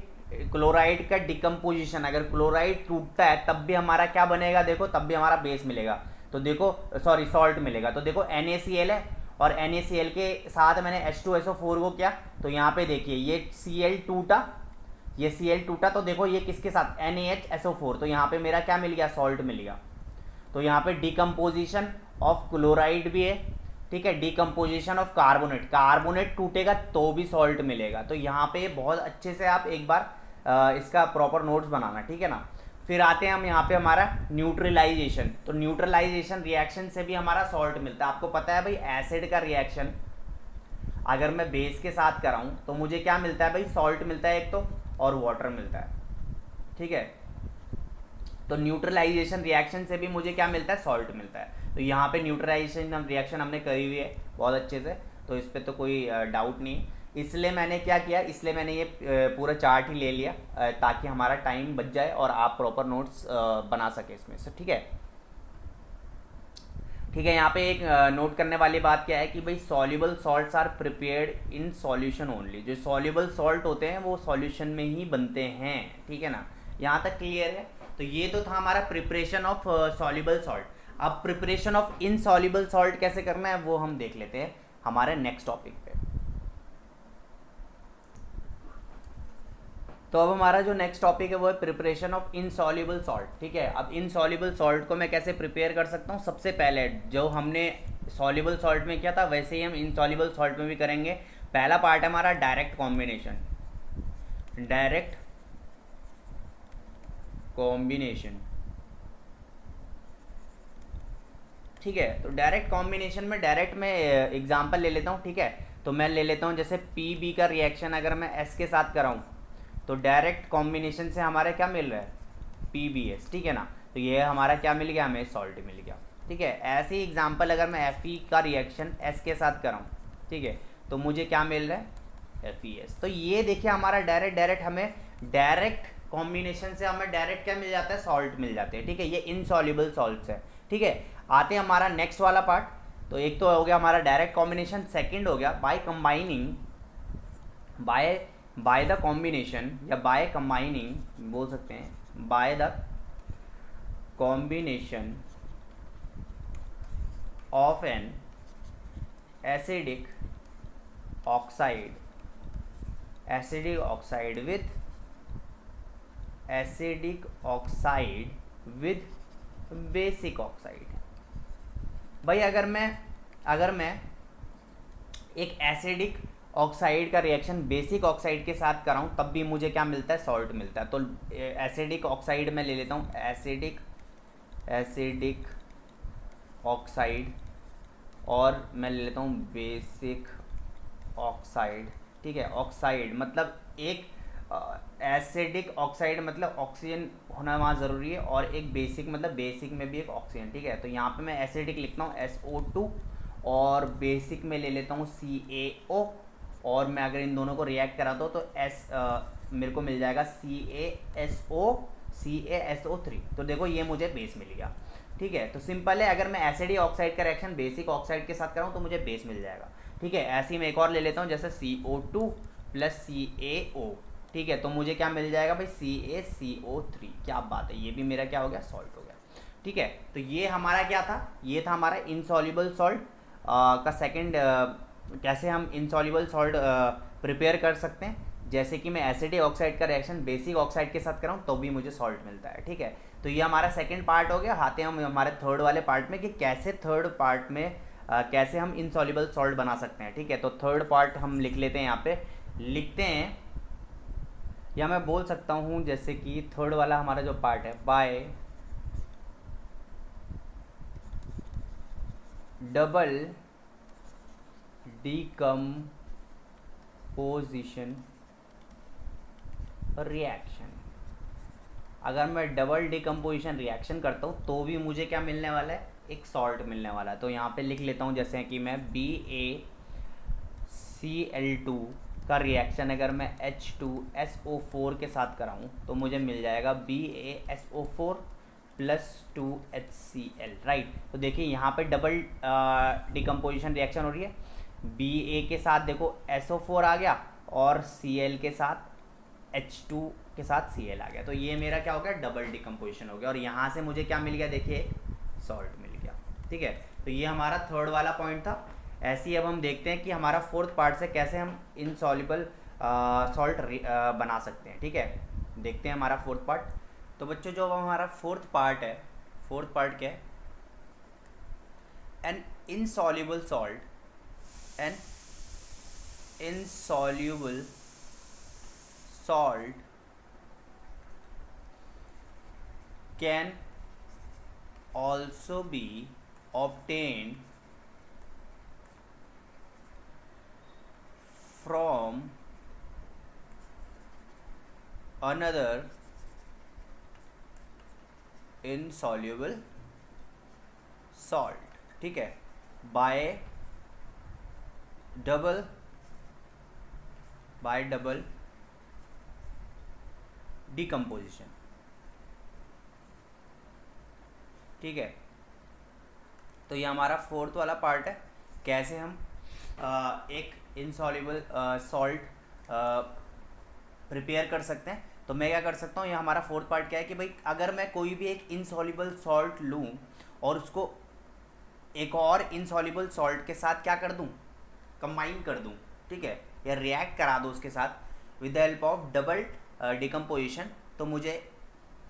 क्लोराइड का डिकम्पोजिशन, अगर क्लोराइड टूटता है तब भी हमारा क्या बनेगा, देखो तब भी हमारा बेस मिलेगा। तो देखो सॉरी सॉल्ट मिलेगा। तो देखो NaCl है और NaCl के साथ मैंने H2SO4 को क्या, तो यहाँ पे देखिए ये Cl टूटा, ये Cl टूटा, तो देखो ये किसके साथ NaHSO4, तो यहाँ पे मेरा क्या मिल गया, सॉल्ट मिल गया। तो यहाँ पे डिकम्पोजिशन ऑफ क्लोराइड भी है, ठीक है, डिकम्पोजिशन ऑफ कार्बोनेट, कार्बोनेट टूटेगा तो भी सॉल्ट मिलेगा। तो यहाँ पे बहुत अच्छे से आप एक बार इसका प्रॉपर नोट्स बनाना, ठीक है ना। फिर आते हैं हम यहाँ पे हमारा न्यूट्रलाइजेशन। तो न्यूट्रलाइजेशन रिएक्शन से भी हमारा सॉल्ट मिलता है। आपको पता है भाई एसिड का रिएक्शन अगर मैं बेस के साथ कराऊँ तो मुझे क्या मिलता है भाई, सॉल्ट मिलता है एक तो, और वाटर मिलता है, ठीक है। तो न्यूट्रलाइजेशन रिएक्शन से भी मुझे क्या मिलता है, सॉल्ट मिलता है। तो यहाँ पे न्यूट्रलाइजेशन रिएक्शन हमने करी हुई है बहुत अच्छे से, तो इस पर तो कोई डाउट नहीं है। इसलिए मैंने क्या किया, इसलिए मैंने ये पूरा चार्ट ही ले लिया ताकि हमारा टाइम बच जाए और आप प्रॉपर नोट्स बना सके इसमें से, ठीक है। ठीक है, यहाँ पे एक नोट करने वाली बात क्या है कि भाई soluble salts are prepared in solution only. जो सॉल्युबल सॉल्ट होते हैं वो सॉल्यूशन में ही बनते हैं, ठीक है ना। यहाँ तक क्लियर है। तो ये तो था हमारा प्रिपरेशन ऑफ सॉल्युबल सॉल्ट। अब प्रिपरेशन ऑफ इनसॉल्युबल सॉल्ट कैसे करना है वो हम देख लेते हैं हमारे नेक्स्ट टॉपिक पे। तो अब हमारा जो नेक्स्ट टॉपिक है वो है प्रिपरेशन ऑफ इनसॉल्युबल सॉल्ट, ठीक है। अब इनसॉल्युबल सॉल्ट को मैं कैसे प्रिपेयर कर सकता हूँ, सबसे पहले जो हमने सॉल्युबल सॉल्ट में किया था वैसे ही हम इनसॉल्युबल सॉल्ट में भी करेंगे। पहला पार्ट है हमारा डायरेक्ट कॉम्बिनेशन, डायरेक्ट कॉम्बिनेशन, ठीक है। तो डायरेक्ट कॉम्बिनेशन में डायरेक्ट मैं एग्जांपल ले लेता हूँ, ठीक है। तो मैं ले लेता हूँ जैसे PB का रिएक्शन अगर मैं S के साथ कराऊँ तो डायरेक्ट कॉम्बिनेशन से हमारा क्या मिल रहा है, PBS, ठीक है ना। तो ये हमारा क्या मिल गया, हमें सॉल्ट मिल गया, ठीक है। ऐसे ही एग्जांपल अगर मैं Fe का रिएक्शन S के साथ कराऊँ, ठीक है, तो मुझे क्या मिल रहा है, FeS। तो ये देखिए हमारा डायरेक्ट हमें डायरेक्ट कॉम्बिनेशन से हमें डायरेक्ट क्या मिल जाता है, सॉल्ट मिल जाते हैं, ठीक है। ये इनसॉल्युबल सॉल्ट्स है, ठीक है। आते हैं हमारा नेक्स्ट वाला पार्ट। तो एक तो हो गया हमारा डायरेक्ट कॉम्बिनेशन, सेकंड हो गया by combining, by the combination या बाय कंबाइनिंग बोल सकते हैं, by the combination of an acidic oxide, acidic oxide with acidic oxide with basic oxide. भाई अगर मैं एक एसिडिक ऑक्साइड का रिएक्शन बेसिक ऑक्साइड के साथ कराऊं तब भी मुझे क्या मिलता है, सॉल्ट मिलता है। तो एसिडिक ऑक्साइड में ले लेता हूं, एसिडिक ऑक्साइड, और मैं ले लेता हूं बेसिक ऑक्साइड, ठीक है। ऑक्साइड मतलब एक एसिडिक ऑक्साइड मतलब ऑक्सीजन होना वहाँ ज़रूरी है, और एक बेसिक मतलब बेसिक में भी एक ऑक्सीजन, ठीक है। तो यहाँ पे मैं एसिडिक लिखता हूँ SO2 और बेसिक में ले लेता हूँ CaO, और मैं अगर इन दोनों को रिएक्ट कराता हूँ तो मेरे को मिल जाएगा CaSO3। तो देखो ये मुझे बेस मिल गया, ठीक है। तो सिंपल है, अगर मैं एसिडिक ऑक्साइड का रिएक्शन बेसिक ऑक्साइड के साथ कराऊँ तो मुझे बेस मिल जाएगा, ठीक है। ऐसे ही मैं एक और ले लेता हूँ जैसे CO2 + CaO, ठीक है। तो मुझे क्या मिल जाएगा भाई, CaCO3। क्या बात है, ये भी मेरा क्या हो गया, सॉल्ट हो गया, ठीक है। तो ये हमारा क्या था, ये था हमारा इनसॉल्युबल सॉल्ट का सेकंड, कैसे हम इनसॉल्युबल सॉल्ट प्रिपेयर कर सकते हैं। जैसे कि मैं एसिडिक ऑक्साइड का रिएक्शन बेसिक ऑक्साइड के साथ कराऊँ तो भी मुझे सॉल्ट मिलता है, ठीक है। तो ये हमारा सेकंड पार्ट हो गया। आते हैं हम हमारे थर्ड वाले पार्ट में कि कैसे थर्ड पार्ट में कैसे हम इनसॉल्युबल सॉल्ट बना सकते हैं, ठीक है। तो थर्ड पार्ट हम लिख लेते हैं, यहाँ पे लिखते हैं, या मैं बोल सकता हूँ जैसे कि थर्ड वाला हमारा जो पार्ट है, बाय डबल डिकम्पोजिशन रिएक्शन। अगर मैं डबल डिकम्पोजिशन रिएक्शन करता हूँ तो भी मुझे क्या मिलने वाला है, एक सॉल्ट मिलने वाला है। तो यहाँ पे लिख लेता हूँ जैसे कि मैं BaCl2 का रिएक्शन अगर मैं H2SO4 के साथ कराऊँ तो मुझे मिल जाएगा BaSO4 + 2HCl, राइट। तो देखिए यहाँ पे डबल डिकम्पोजिशन रिएक्शन हो रही है। Ba के साथ देखो SO4 आ गया और Cl के साथ H2 के साथ Cl आ गया, तो ये मेरा क्या हो गया, डबल डिकम्पोजिशन हो गया, और यहाँ से मुझे क्या मिल गया, देखिए सॉल्ट मिल गया। ठीक है, तो ये हमारा थर्ड वाला पॉइंट था। ऐसे ही अब हम देखते हैं कि हमारा फोर्थ पार्ट से कैसे हम इनसॉल्युबल सॉल्ट बना सकते हैं। ठीक है, देखते हैं हमारा फोर्थ पार्ट। तो बच्चों जो हमारा फोर्थ पार्ट है, फोर्थ पार्ट क्या है, an insoluble salt, an insoluble salt can also be obtained from another insoluble salt। ठीक है, बाय डबल डिकम्पोजिशन। ठीक है, तो ये हमारा फोर्थ वाला पार्ट है, कैसे हम एक इनसॉल्युबल सॉल्ट प्रिपेयर कर सकते हैं। तो मैं क्या कर सकता हूँ, ये हमारा फोर्थ पार्ट क्या है कि भाई अगर मैं कोई भी एक इनसॉल्युबल सॉल्ट लूँ और उसको एक और इनसॉल्युबल सॉल्ट के साथ क्या कर दूँ, कंबाइन कर दूँ। ठीक है, या रिएक्ट करा दो उसके साथ with the help of double decomposition, तो मुझे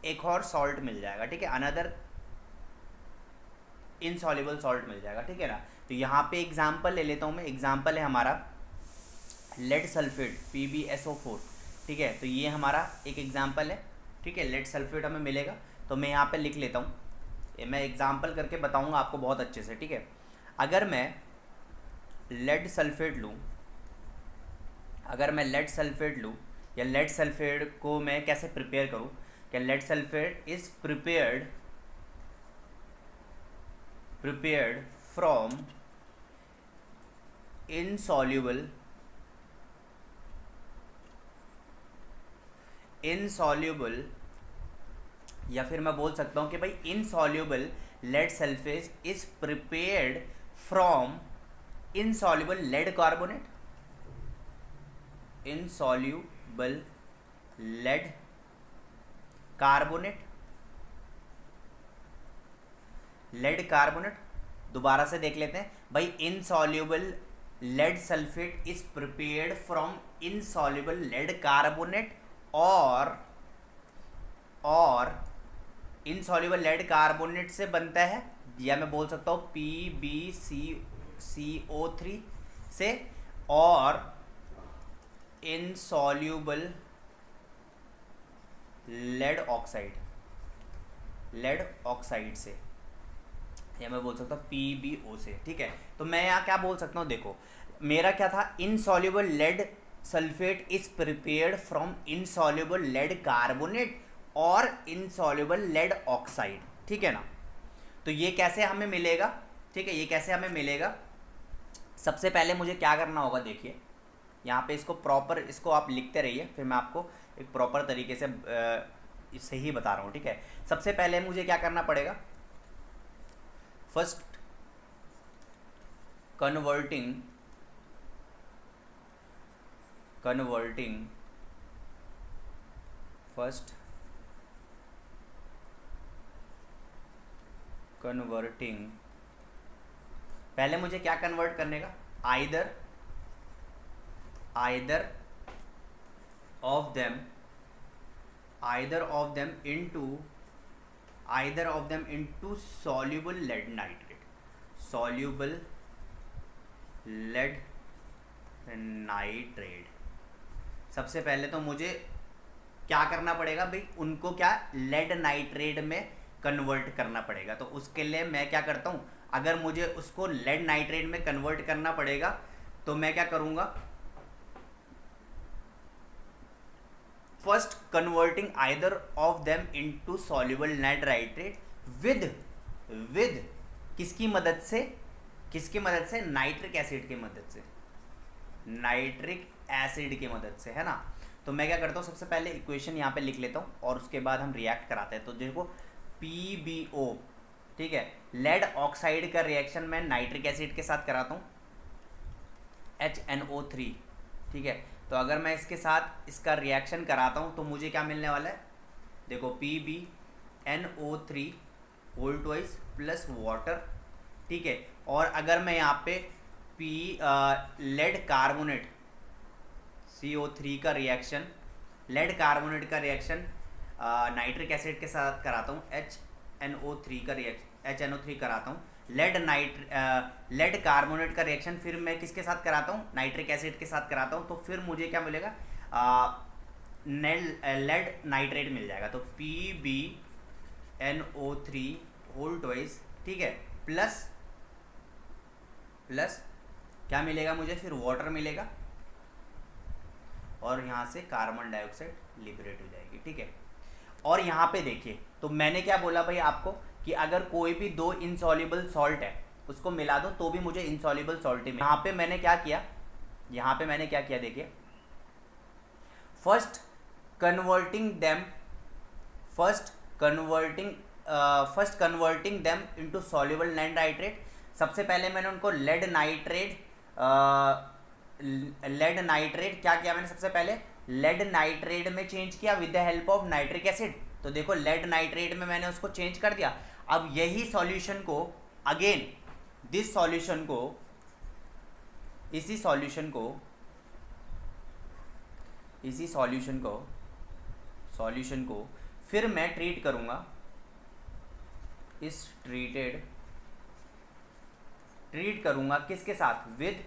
एक और सॉल्ट मिल जाएगा। ठीक है, अनदर इनसॉल्युबल सॉल्ट मिल जाएगा। ठीक है ना, तो यहाँ पे एग्जांपल ले लेता हूँ मैं। एग्जांपल है हमारा लेड सल्फेट PbSO4। ठीक है, तो ये हमारा एक एग्जांपल है। ठीक है, लेड सल्फेट हमें मिलेगा, तो मैं यहाँ पे लिख लेता हूँ, मैं एग्जांपल करके बताऊँगा आपको बहुत अच्छे से। ठीक है, अगर मैं लेड सल्फेट लूँ, अगर मैं लेड सल्फेट लूँ, या लेड सल्फेट को मैं कैसे प्रिपेयर करूँ, कि lead sulphate is prepared from insoluble या फिर मैं बोल सकता हूँ कि भाई insoluble lead sulphate is prepared from insoluble lead carbonate, insoluble lead carbonate, lead carbonate. दोबारा से देख लेते हैं भाई, insoluble lead sulphate is prepared from insoluble lead carbonate, और इनसॉल्युबल लेड कार्बोनेट से बनता है, या मैं बोल सकता हूँ PbCO3 से, और इनसॉल्युबल लेड ऑक्साइड से, या मैं बोल सकता हूँ PbO से। ठीक है, तो मैं यहाँ क्या बोल सकता हूँ, देखो मेरा क्या था, insoluble lead sulphate is prepared from insoluble lead carbonate और इनसॉल्युबल लेड ऑक्साइड। ठीक है ना, तो ये कैसे हमें मिलेगा। ठीक है, ये कैसे हमें मिलेगा, सबसे पहले मुझे क्या करना होगा, देखिए यहाँ पे इसको प्रॉपर, इसको आप लिखते रहिए, फिर मैं आपको एक प्रॉपर तरीके से इससे ही बता रहा हूँ। ठीक है, सबसे पहले मुझे क्या करना पड़ेगा, फर्स्ट कन्वर्टिंग पहले मुझे क्या कन्वर्ट करने का, either of them into soluble lead nitrate. सबसे पहले तो मुझे क्या करना पड़ेगा भाई, उनको क्या लेड नाइट्रेट में कन्वर्ट करना पड़ेगा। तो उसके लिए मैं क्या करता हूँ, अगर मुझे उसको लेड नाइट्रेट में कन्वर्ट करना पड़ेगा तो मैं क्या करूँगा, first converting either of them into soluble lead nitrate with किसकी मदद से, नाइट्रिक एसिड की मदद से, है ना। तो मैं क्या करता हूँ, सबसे पहले इक्वेशन यहाँ पे लिख लेता हूँ और उसके बाद हम रिएक्ट कराते हैं। तो देखो PbO, ठीक है, लेड ऑक्साइड का रिएक्शन मैं नाइट्रिक एसिड के साथ कराता हूँ HNO3, ठीक है, तो अगर मैं इसके साथ इसका रिएक्शन कराता हूँ तो मुझे क्या मिलने वाला है, देखो PbNO3 whole twice plus water, ठीक है। और अगर मैं यहाँ पे लेड कार्बोनेट CO3 का रिएक्शन, लेड कार्बोनेट का रिएक्शन नाइट्रिक एसिड के साथ कराता हूँ, HNO3 का रिएक्शन, HNO3 कराता हूँ, लेड कार्बोनेट का रिएक्शन फिर मैं किसके साथ कराता हूँ, नाइट्रिक एसिड के साथ कराता हूँ, तो फिर मुझे क्या मिलेगा, लेड नाइट्रेट मिल जाएगा। तो PbNO3 होल ट्वाइस, ठीक है, प्लस क्या मिलेगा मुझे, फिर वाटर मिलेगा, और यहाँ से कार्बन डाइऑक्साइड लिबरेट हो जाएगी, ठीक है। और यहाँ पे देखिए, तो मैंने क्या बोला भाई आपको कि अगर कोई भी दो इनसॉल्युबल सॉल्ट है उसको मिला दो तो भी मुझे इनसॉल्युबल सॉल्ट ही मिले। यहाँ पे मैंने क्या किया, देखिए, first converting them into soluble lead nitrate. सबसे पहले मैंने उनको लेड नाइट्रेट क्या किया, मैंने सबसे पहले लेड नाइट्रेट में चेंज किया with the help of nitric acid. तो देखो लेड नाइट्रेट में मैंने उसको चेंज कर दिया। अब यही सॉल्यूशन को अगेन इसी सॉल्यूशन को फिर मैं ट्रीट करूंगा, ट्रीट करूंगा किसके साथ, with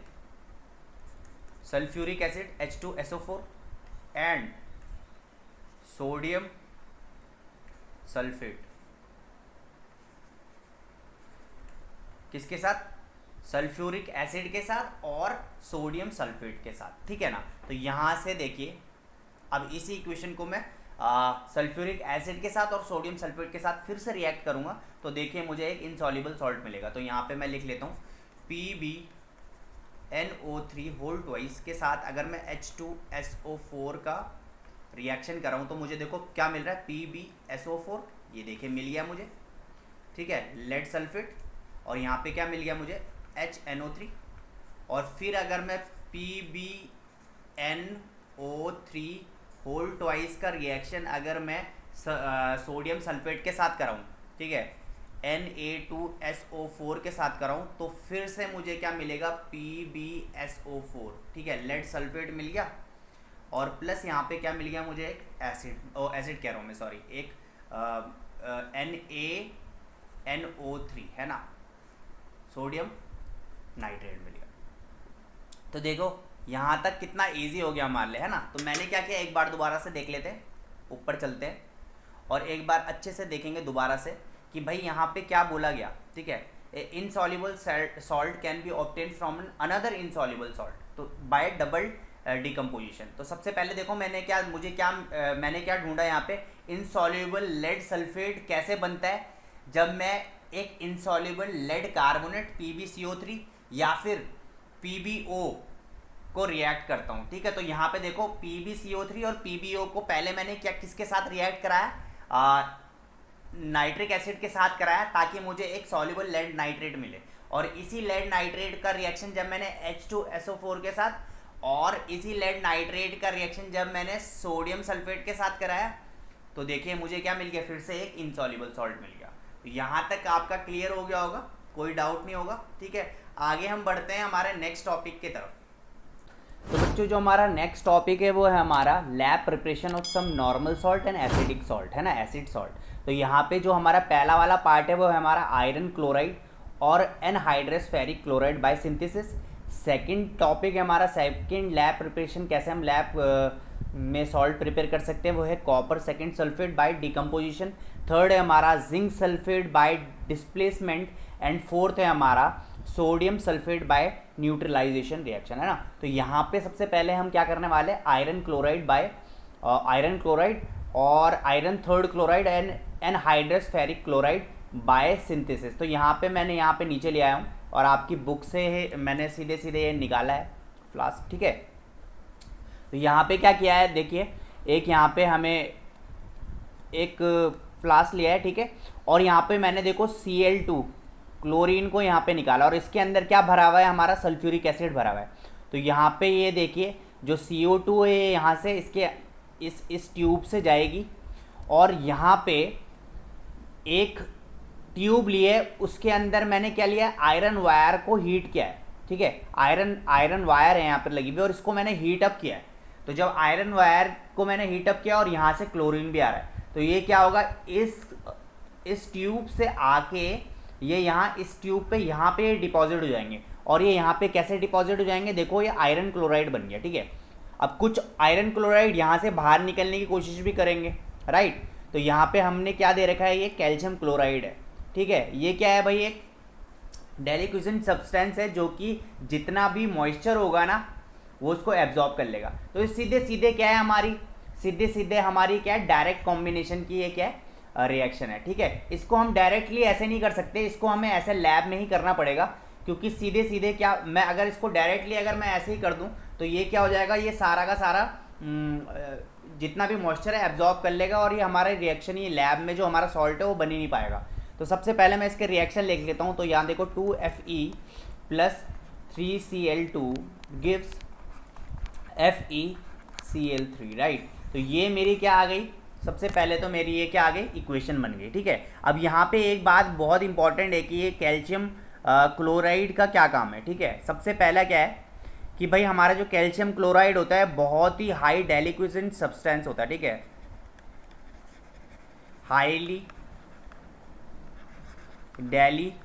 sulphuric acid H2SO4 and sodium sulphate. किसके साथ, सल्फ्यूरिक एसिड के साथ और सोडियम सल्फेट के साथ, ठीक है ना। तो यहाँ से देखिए, अब इसी इक्वेशन को मैं सल्फ्यूरिक एसिड के साथ और सोडियम सल्फेट के साथ फिर से रिएक्ट करूँगा, तो देखिए मुझे एक इनसॉल्युबल सॉल्ट मिलेगा। तो यहाँ पे मैं लिख लेता हूँ PbNO3 होल ट्वाइस के साथ अगर मैं H2SO4 का रिएक्शन कर रहा हूँ तो मुझे देखो क्या मिल रहा है, PbSO4, ये देखिए मिल गया मुझे, ठीक है, लेड सल्फेट, और यहाँ पे क्या मिल गया मुझे, HNO3। और फिर अगर मैं PbNO3 होल ट्वाइस का रिएक्शन अगर मैं सोडियम सल्फेट के साथ कराऊँ, ठीक है, Na2SO4 के साथ कराऊँ, तो फिर से मुझे क्या मिलेगा, PbSO4, ठीक है, लेड सल्फेट मिल गया, और प्लस यहाँ पे क्या मिल गया मुझे, एक एसिड कह रहा हूँ मैं, सॉरी, एक NaNO3 है ना, सोडियम नाइट्रेट मिल गया। तो देखो यहाँ तक कितना इजी हो गया हमारे लिए, है ना। तो मैंने क्या किया, एक बार दोबारा से देख लेते हैं, ऊपर चलते हैं और एक बार अच्छे से देखेंगे दोबारा से कि भाई यहाँ पे क्या बोला गया, ठीक है। Insoluble salt can B obtain from another insoluble salt, तो बाय डबल डिकम्पोजिशन। तो सबसे पहले देखो मैंने क्या ढूंढा यहाँ पे, इनसॉल्युबल लेड सल्फेट कैसे बनता है, जब मैं एक इनसॉल्युबल लेड कार्बोनेट PbCO3 या फिर PbO को रिएक्ट करता हूँ, ठीक है। तो यहाँ पे देखो PbCO3 और PbO को पहले मैंने क्या किसके साथ रिएक्ट कराया, नाइट्रिक एसिड के साथ कराया, ताकि मुझे एक सॉल्युबल लेड नाइट्रेट मिले। और इसी लेड नाइट्रेट का रिएक्शन जब मैंने H2SO4 के साथ, और इसी लेड नाइट्रेट का रिएक्शन जब मैंने सोडियम सल्फेट के साथ कराया, तो देखिए मुझे क्या मिल गया, फिर से एक इनसॉल्युबल सॉल्ट मिल गया। तो यहाँ तक आपका क्लियर हो गया होगा, कोई डाउट नहीं होगा, ठीक है। आगे हम बढ़ते हैं हमारे नेक्स्ट टॉपिक की तरफ। तो बच्चों जो हमारा नेक्स्ट टॉपिक है वो है हमारा lab preparation of some normal salt and acidic salt, है ना, एसिड सॉल्ट। तो यहाँ पे जो हमारा पहला वाला पार्ट है वो है हमारा आयरन क्लोराइड और anhydrous ferric chloride by synthesis. Second topic है हमारा, सेकंड लैब प्रिपरेशन, कैसे हम लैब में सॉल्ट प्रिपेयर कर सकते हैं, वो है copper second sulphate by decomposition. Third है हमारा zinc sulphate by displacement, and fourth है हमारा sodium sulphate by neutralisation reaction, है ना। तो यहाँ पे सबसे पहले हम क्या करने वाले हैं, आयरन क्लोराइड और iron third chloride and anhydrous ferric chloride by synthesis. तो यहाँ पे मैंने यहाँ पे नीचे ले आया हूँ और आपकी बुक से मैंने सीधे सीधे ये निकाला है फ्लास्क, ठीक है। तो यहाँ पे क्या किया है, देखिए एक यहाँ पे हमें एक फ्लास्क लिया है, ठीक है, और यहाँ पे मैंने देखो Cl2 क्लोरीन को यहाँ पे निकाला, और इसके अंदर क्या भरा हुआ है, हमारा सल्फ्यूरिक एसिड भरा हुआ है। तो यहाँ पे ये देखिए जो CO2 है यहाँ से इसके इस ट्यूब से जाएगी और यहाँ पे एक ट्यूब लिए, उसके अंदर मैंने क्या लिया, आयरन वायर को हीट किया है, ठीक है। आयरन वायर है यहाँ पर लगी हुई और इसको मैंने हीट अप किया है। तो जब आयरन वायर को मैंने हीट अप किया और यहाँ से क्लोरीन भी आ रहा है, तो ये क्या होगा, इस ट्यूब से आके ये यहाँ इस ट्यूब पे यहाँ पे डिपॉजिट हो जाएंगे और ये यहाँ पे कैसे डिपॉजिट हो जाएंगे, देखो ये आयरन क्लोराइड बन गया, ठीक है। अब कुछ आयरन क्लोराइड यहाँ से बाहर निकलने की कोशिश भी करेंगे, राइट। तो यहाँ पे हमने क्या दे रखा है, ये कैल्शियम क्लोराइड है, ठीक है। ये क्या है भाई, एक डेलिक्विसेंट सब्सटेंस है जो कि जितना भी मॉइस्चर होगा ना वो उसको एब्जॉर्ब कर लेगा। तो सीधे सीधे क्या है हमारी, सीधे सीधे हमारी क्या है, डायरेक्ट कॉम्बिनेशन की ये क्या है, रिएक्शन है, ठीक है। इसको हम डायरेक्टली ऐसे नहीं कर सकते, इसको हमें ऐसे लैब में ही करना पड़ेगा, क्योंकि सीधे सीधे क्या, मैं अगर इसको डायरेक्टली अगर मैं ऐसे ही कर दूं तो ये क्या हो जाएगा, ये सारा का सारा जितना भी मॉइस्चर है एब्जॉर्ब कर लेगा और ये हमारा रिएक्शन, ये लैब में जो हमारा सॉल्ट है वो बन ही नहीं पाएगा। तो सबसे पहले मैं इसके रिएक्शन लिख लेता हूँ। तो यहाँ देखो 2Fe plus 3Cl2 gives FeCl3, right. तो ये मेरी क्या आ गई, सबसे पहले तो मेरी ये क्या आ गई, इक्वेशन बन गई, ठीक है। अब यहाँ पे एक बात बहुत इंपॉर्टेंट है कि ये कैल्शियम क्लोराइड का क्या काम है, ठीक है। सबसे पहला क्या है कि भाई हमारा जो कैल्शियम क्लोराइड होता है बहुत ही हाई डेलिक्विसेंट सब्सटेंस होता है, ठीक है, हाईली डेलिक्विसेंट,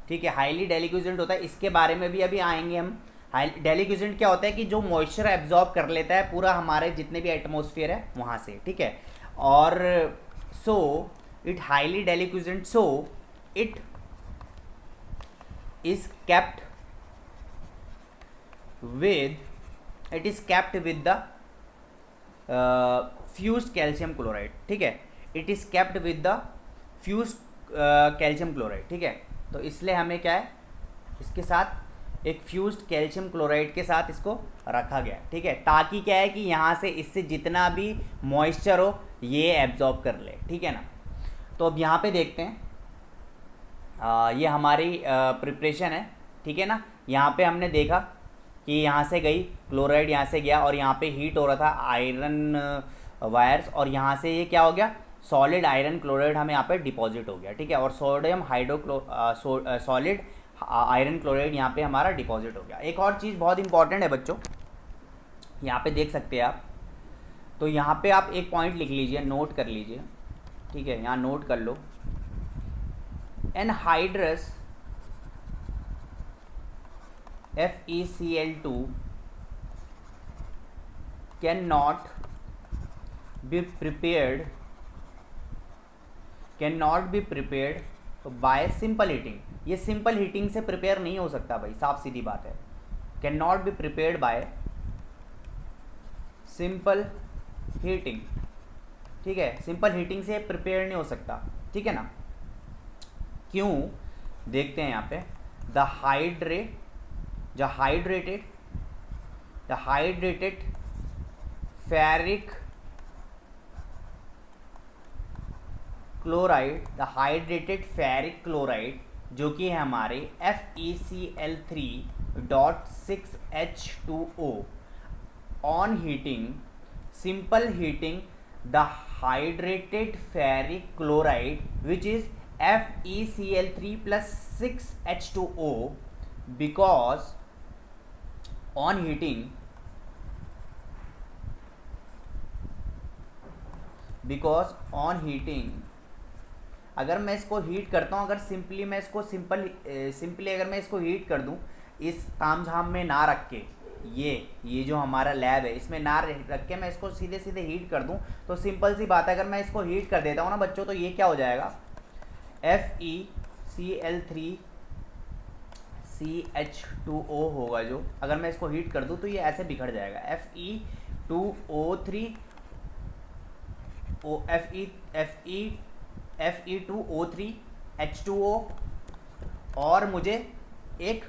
ठीक है, हाईली डेलिक्विसेंट होता है। इसके बारे में भी अभी आएंगे हम। डेलिक्विसेंट क्या होता है कि जो मॉइस्चर एब्जॉर्ब कर लेता है पूरा हमारे जितने भी एटमॉस्फेयर है वहाँ से, ठीक है। और so it highly deliquescent, so it is kept with the fused calcium chloride, ठीक है। It is kept with the fused calcium chloride, ठीक है। तो इसलिए हमें क्या है, इसके साथ एक फ्यूज्ड कैल्शियम क्लोराइड के साथ इसको रखा गया, ठीक है, ताकि क्या है कि यहाँ से इससे जितना भी मॉइस्चर हो ये एब्जॉर्ब कर ले, ठीक है ना। तो अब यहाँ पे देखते हैं, ये हमारी प्रिपरेशन है, ठीक है ना। यहाँ पे हमने देखा कि यहाँ से गई क्लोराइड, यहाँ से गया और यहाँ पे हीट हो रहा था आयरन वायर्स और यहाँ से ये क्या हो गया, सॉलिड आयरन क्लोराइड हमें यहाँ पे डिपॉजिट हो गया, ठीक है। और सोडियम सॉलिड आयरन क्लोराइड यहाँ पे हमारा डिपॉजिट हो गया। एक और चीज़ बहुत इंपॉर्टेंट है बच्चों, यहाँ पे देख सकते हैं आप। तो यहाँ पे आप एक पॉइंट लिख लीजिए, नोट कर लीजिए, ठीक है, यहाँ नोट कर लो। Anhydrous FeCl2 can not be prepared by simple heating. ये सिंपल हीटिंग से प्रिपेयर नहीं हो सकता भाई, साफ सीधी बात है। Can not be prepared by simple heating, ठीक है, सिंपल हीटिंग से प्रिपेयर नहीं हो सकता, ठीक है ना। क्यों, देखते हैं यहाँ पे। द हाइड्रेटेड फेरिक क्लोराइड जो कि है हमारे FeCl3.6H2O on heating, simple heating the hydrated ferric chloride which is FeCl3 plus 6H2O because on heating अगर मैं इसको हीट करता हूँ, अगर सिंपली मैं इसको सिंपली अगर मैं इसको हीट कर दूँ, इस तामझाम में ना रख के, ये जो हमारा लैब है इसमें ना रख के मैं इसको सीधे सीधे हीट कर दूँ, तो सिंपल सी बात है, अगर मैं इसको हीट कर देता हूँ ना बच्चों, तो ये क्या हो जाएगा, FeCl3CH2O होगा जो, अगर मैं इसको हीट कर दूँ तो ये ऐसे बिखर जाएगा, Fe2O3H2O और मुझे एक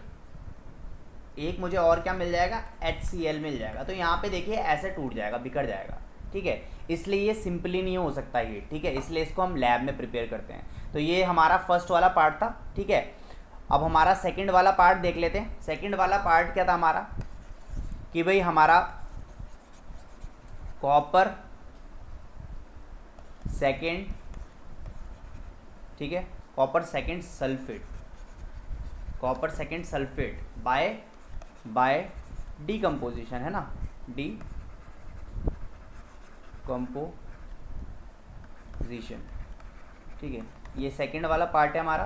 मुझे और क्या मिल जाएगा, HCl मिल जाएगा। तो यहाँ पे देखिए ऐसे टूट जाएगा, बिखर जाएगा, ठीक है। इसलिए ये सिंपली नहीं हो सकता हीट, ठीक है, इसलिए इसको हम लैब में प्रिपेयर करते हैं। तो ये हमारा फर्स्ट वाला पार्ट था, ठीक है। अब हमारा सेकंड वाला पार्ट देख लेते हैं। सेकंड वाला पार्ट क्या था हमारा, कि भाई हमारा कॉपर सेकंड, ठीक है, copper second sulphate, copper second sulphate by decomposition, है ना, डीकम्पोजिशन, ठीक है। ये सेकंड वाला पार्ट है हमारा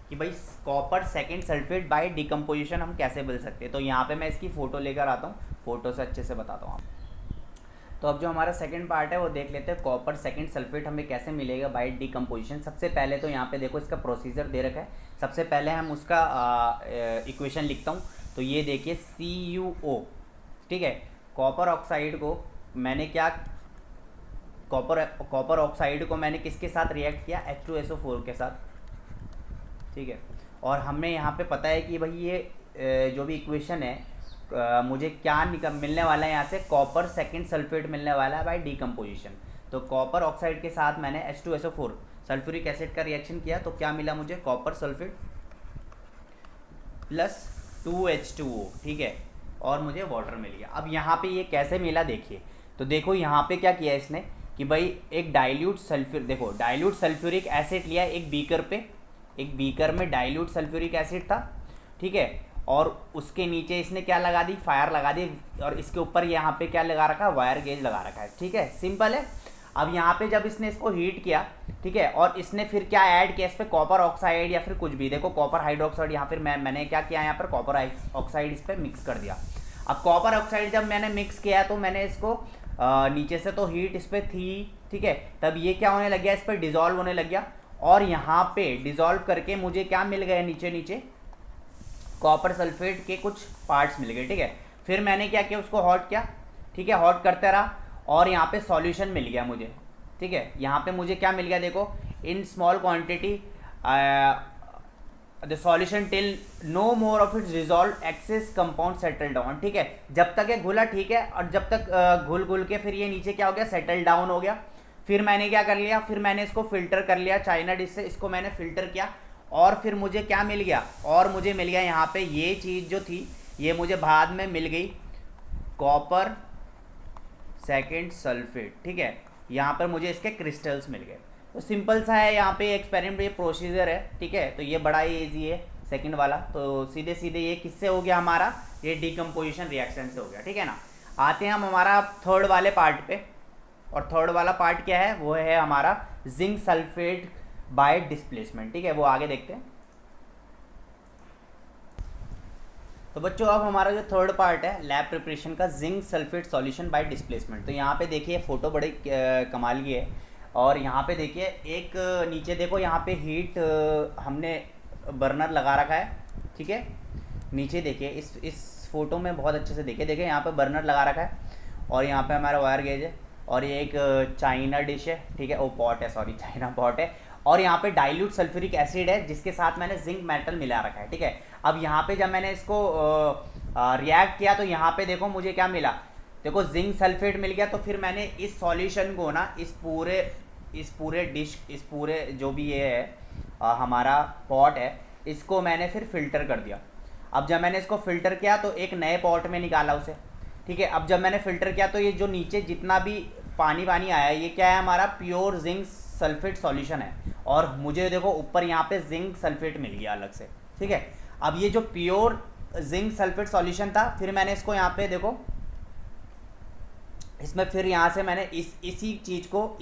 कि भाई copper second sulphate by decomposition हम कैसे मिल सकते हैं। तो यहाँ पे मैं इसकी फ़ोटो लेकर आता हूँ, फ़ोटो से अच्छे से बताता हूँ आप। तो अब जो हमारा सेकंड पार्ट है वो देख लेते हैं, कॉपर सेकंड सल्फेट हमें कैसे मिलेगा बाय डीकम्पोजिशन। सबसे पहले तो यहाँ पे देखो इसका प्रोसीजर दे रखा है। सबसे पहले हम उसका इक्वेशन लिखता हूँ। तो ये देखिए CuO, ठीक है। कॉपर ऑक्साइड को मैंने क्या, कॉपर ऑक्साइड को मैंने किसके साथ रिएक्ट किया, H2SO4 के साथ, ठीक है। और हमें यहाँ पे पता है कि भाई ये जो भी इक्वेशन है मुझे क्या मिलने वाला है यहाँ से, कॉपर सेकंड सल्फेट मिलने वाला है बाय डीकम्पोजिशन। तो कॉपर ऑक्साइड के साथ मैंने H2SO4 सल्फ्यूरिक एसिड का रिएक्शन किया, तो क्या मिला मुझे, कॉपर सल्फेट प्लस 2H2O, ठीक है, और मुझे वाटर मिल गया। अब यहाँ पे ये कैसे मिला देखिए। तो देखो यहाँ पे क्या किया इसने कि भाई एक डाइल्यूट सल्फ्यूर, देखो डाइल्यूट सल्फ्यूरिक एसिड लिया एक बीकर पे, एक बीकर में डाइल्यूट सल्फ्यूरिक एसिड था, ठीक है। और उसके नीचे इसने क्या लगा दी, फायर लगा दी, और इसके ऊपर यहाँ पे क्या लगा रखा है, वायर गेज लगा रखा है, ठीक है, सिंपल है। अब यहाँ पे जब इसने इसको हीट किया, ठीक है, और इसने फिर क्या ऐड किया इस पर, कॉपर ऑक्साइड या फिर कुछ भी, देखो कॉपर हाइड्रोक्साइड, यहाँ फिर मैंने क्या किया, यहाँ पर कॉपर ऑक्साइड इस पर मिक्स कर दिया। अब कॉपर ऑक्साइड जब मैंने मिक्स किया तो मैंने इसको नीचे से तो हीट इस पर थी, ठीक है, तब ये क्या होने लग गया, इस पर डिजॉल्व होने लग गया, और यहाँ पे डिजॉल्व करके मुझे क्या मिल गया, नीचे नीचे कॉपर सल्फेट के कुछ पार्ट्स मिल गए, ठीक है। फिर मैंने क्या किया, उसको हॉट किया, ठीक है, हॉट करते रहा, और यहाँ पे सॉल्यूशन मिल गया मुझे, ठीक है। यहाँ पे मुझे क्या मिल गया, देखो in small quantity the solution till no more of its resolve excess compound settle down, ठीक है। जब तक ये घुला, ठीक है, और जब तक घुल घुल के फिर ये नीचे क्या हो गया, सेटल डाउन हो गया। फिर मैंने क्या कर लिया, फिर मैंने इसको फिल्टर कर लिया चाइना डिश से, इसको मैंने फिल्टर किया, और फिर मुझे क्या मिल गया, और मुझे मिल गया यहाँ पे ये चीज़ जो थी, ये मुझे बाद में मिल गई, कॉपर सेकंड सल्फेट, ठीक है। यहाँ पर मुझे इसके क्रिस्टल्स मिल गए। तो सिंपल सा है यहाँ पे एक्सपेरिमेंट, ये प्रोसीजर है, ठीक है। तो ये बड़ा ही ईजी है सेकंड वाला। तो सीधे सीधे ये किससे हो गया हमारा, ये डीकम्पोजिशन रिएक्शन से हो गया, ठीक है ना। आते हैं हम हमारा थर्ड वाले पार्ट पे, और थर्ड वाला पार्ट क्या है, वो है हमारा जिंक सल्फेट बाय डिस्प्लेसमेंट, ठीक है, वो आगे देखते हैं। तो बच्चों अब हमारा जो थर्ड पार्ट है लैब प्रिपरेशन का, zinc sulphate solution bye displacement. तो यहाँ पे देखिए फ़ोटो बड़ी कमाल की है, और यहाँ पे देखिए एक नीचे देखो, यहाँ पे हीट हमने बर्नर लगा रखा है, ठीक है। नीचे देखिए इस फोटो में बहुत अच्छे से देखिए यहाँ पे बर्नर लगा रखा है, और यहाँ पे हमारा वायर गेज है, और ये एक चाइना डिश है, ठीक है, वो पॉट है, सॉरी चाइना पॉट है, और यहाँ पे डाइल्यूट सल्फ्यूरिक एसिड है जिसके साथ मैंने जिंक मेटल मिला रखा है, ठीक है। अब यहाँ पे जब मैंने इसको रिएक्ट किया तो यहाँ पे देखो मुझे क्या मिला, देखो जिंक सल्फेट मिल गया। तो फिर मैंने इस सॉल्यूशन को ना, इस पूरे डिश, इस पूरे जो भी ये है हमारा पॉट है, इसको मैंने फिर फिल्टर कर दिया। अब जब मैंने इसको फिल्टर किया तो एक नए पॉट में निकाला उसे, ठीक है। अब जब मैंने फिल्टर किया तो ये जो नीचे जितना भी पानी आया, ये क्या है, हमारा प्योर जिंक सल्फेट सॉल्यूशन है, और मुझे देखो ऊपर यहाँ पे जिंक सल्फेट मिल गया अलग से, ठीक है। अब ये जो प्योर जिंक सल्फेट सॉल्यूशन था, फिर मैंने इसको यहाँ पे देखो, इसमें फिर यहाँ से मैंने इसी चीज़ को,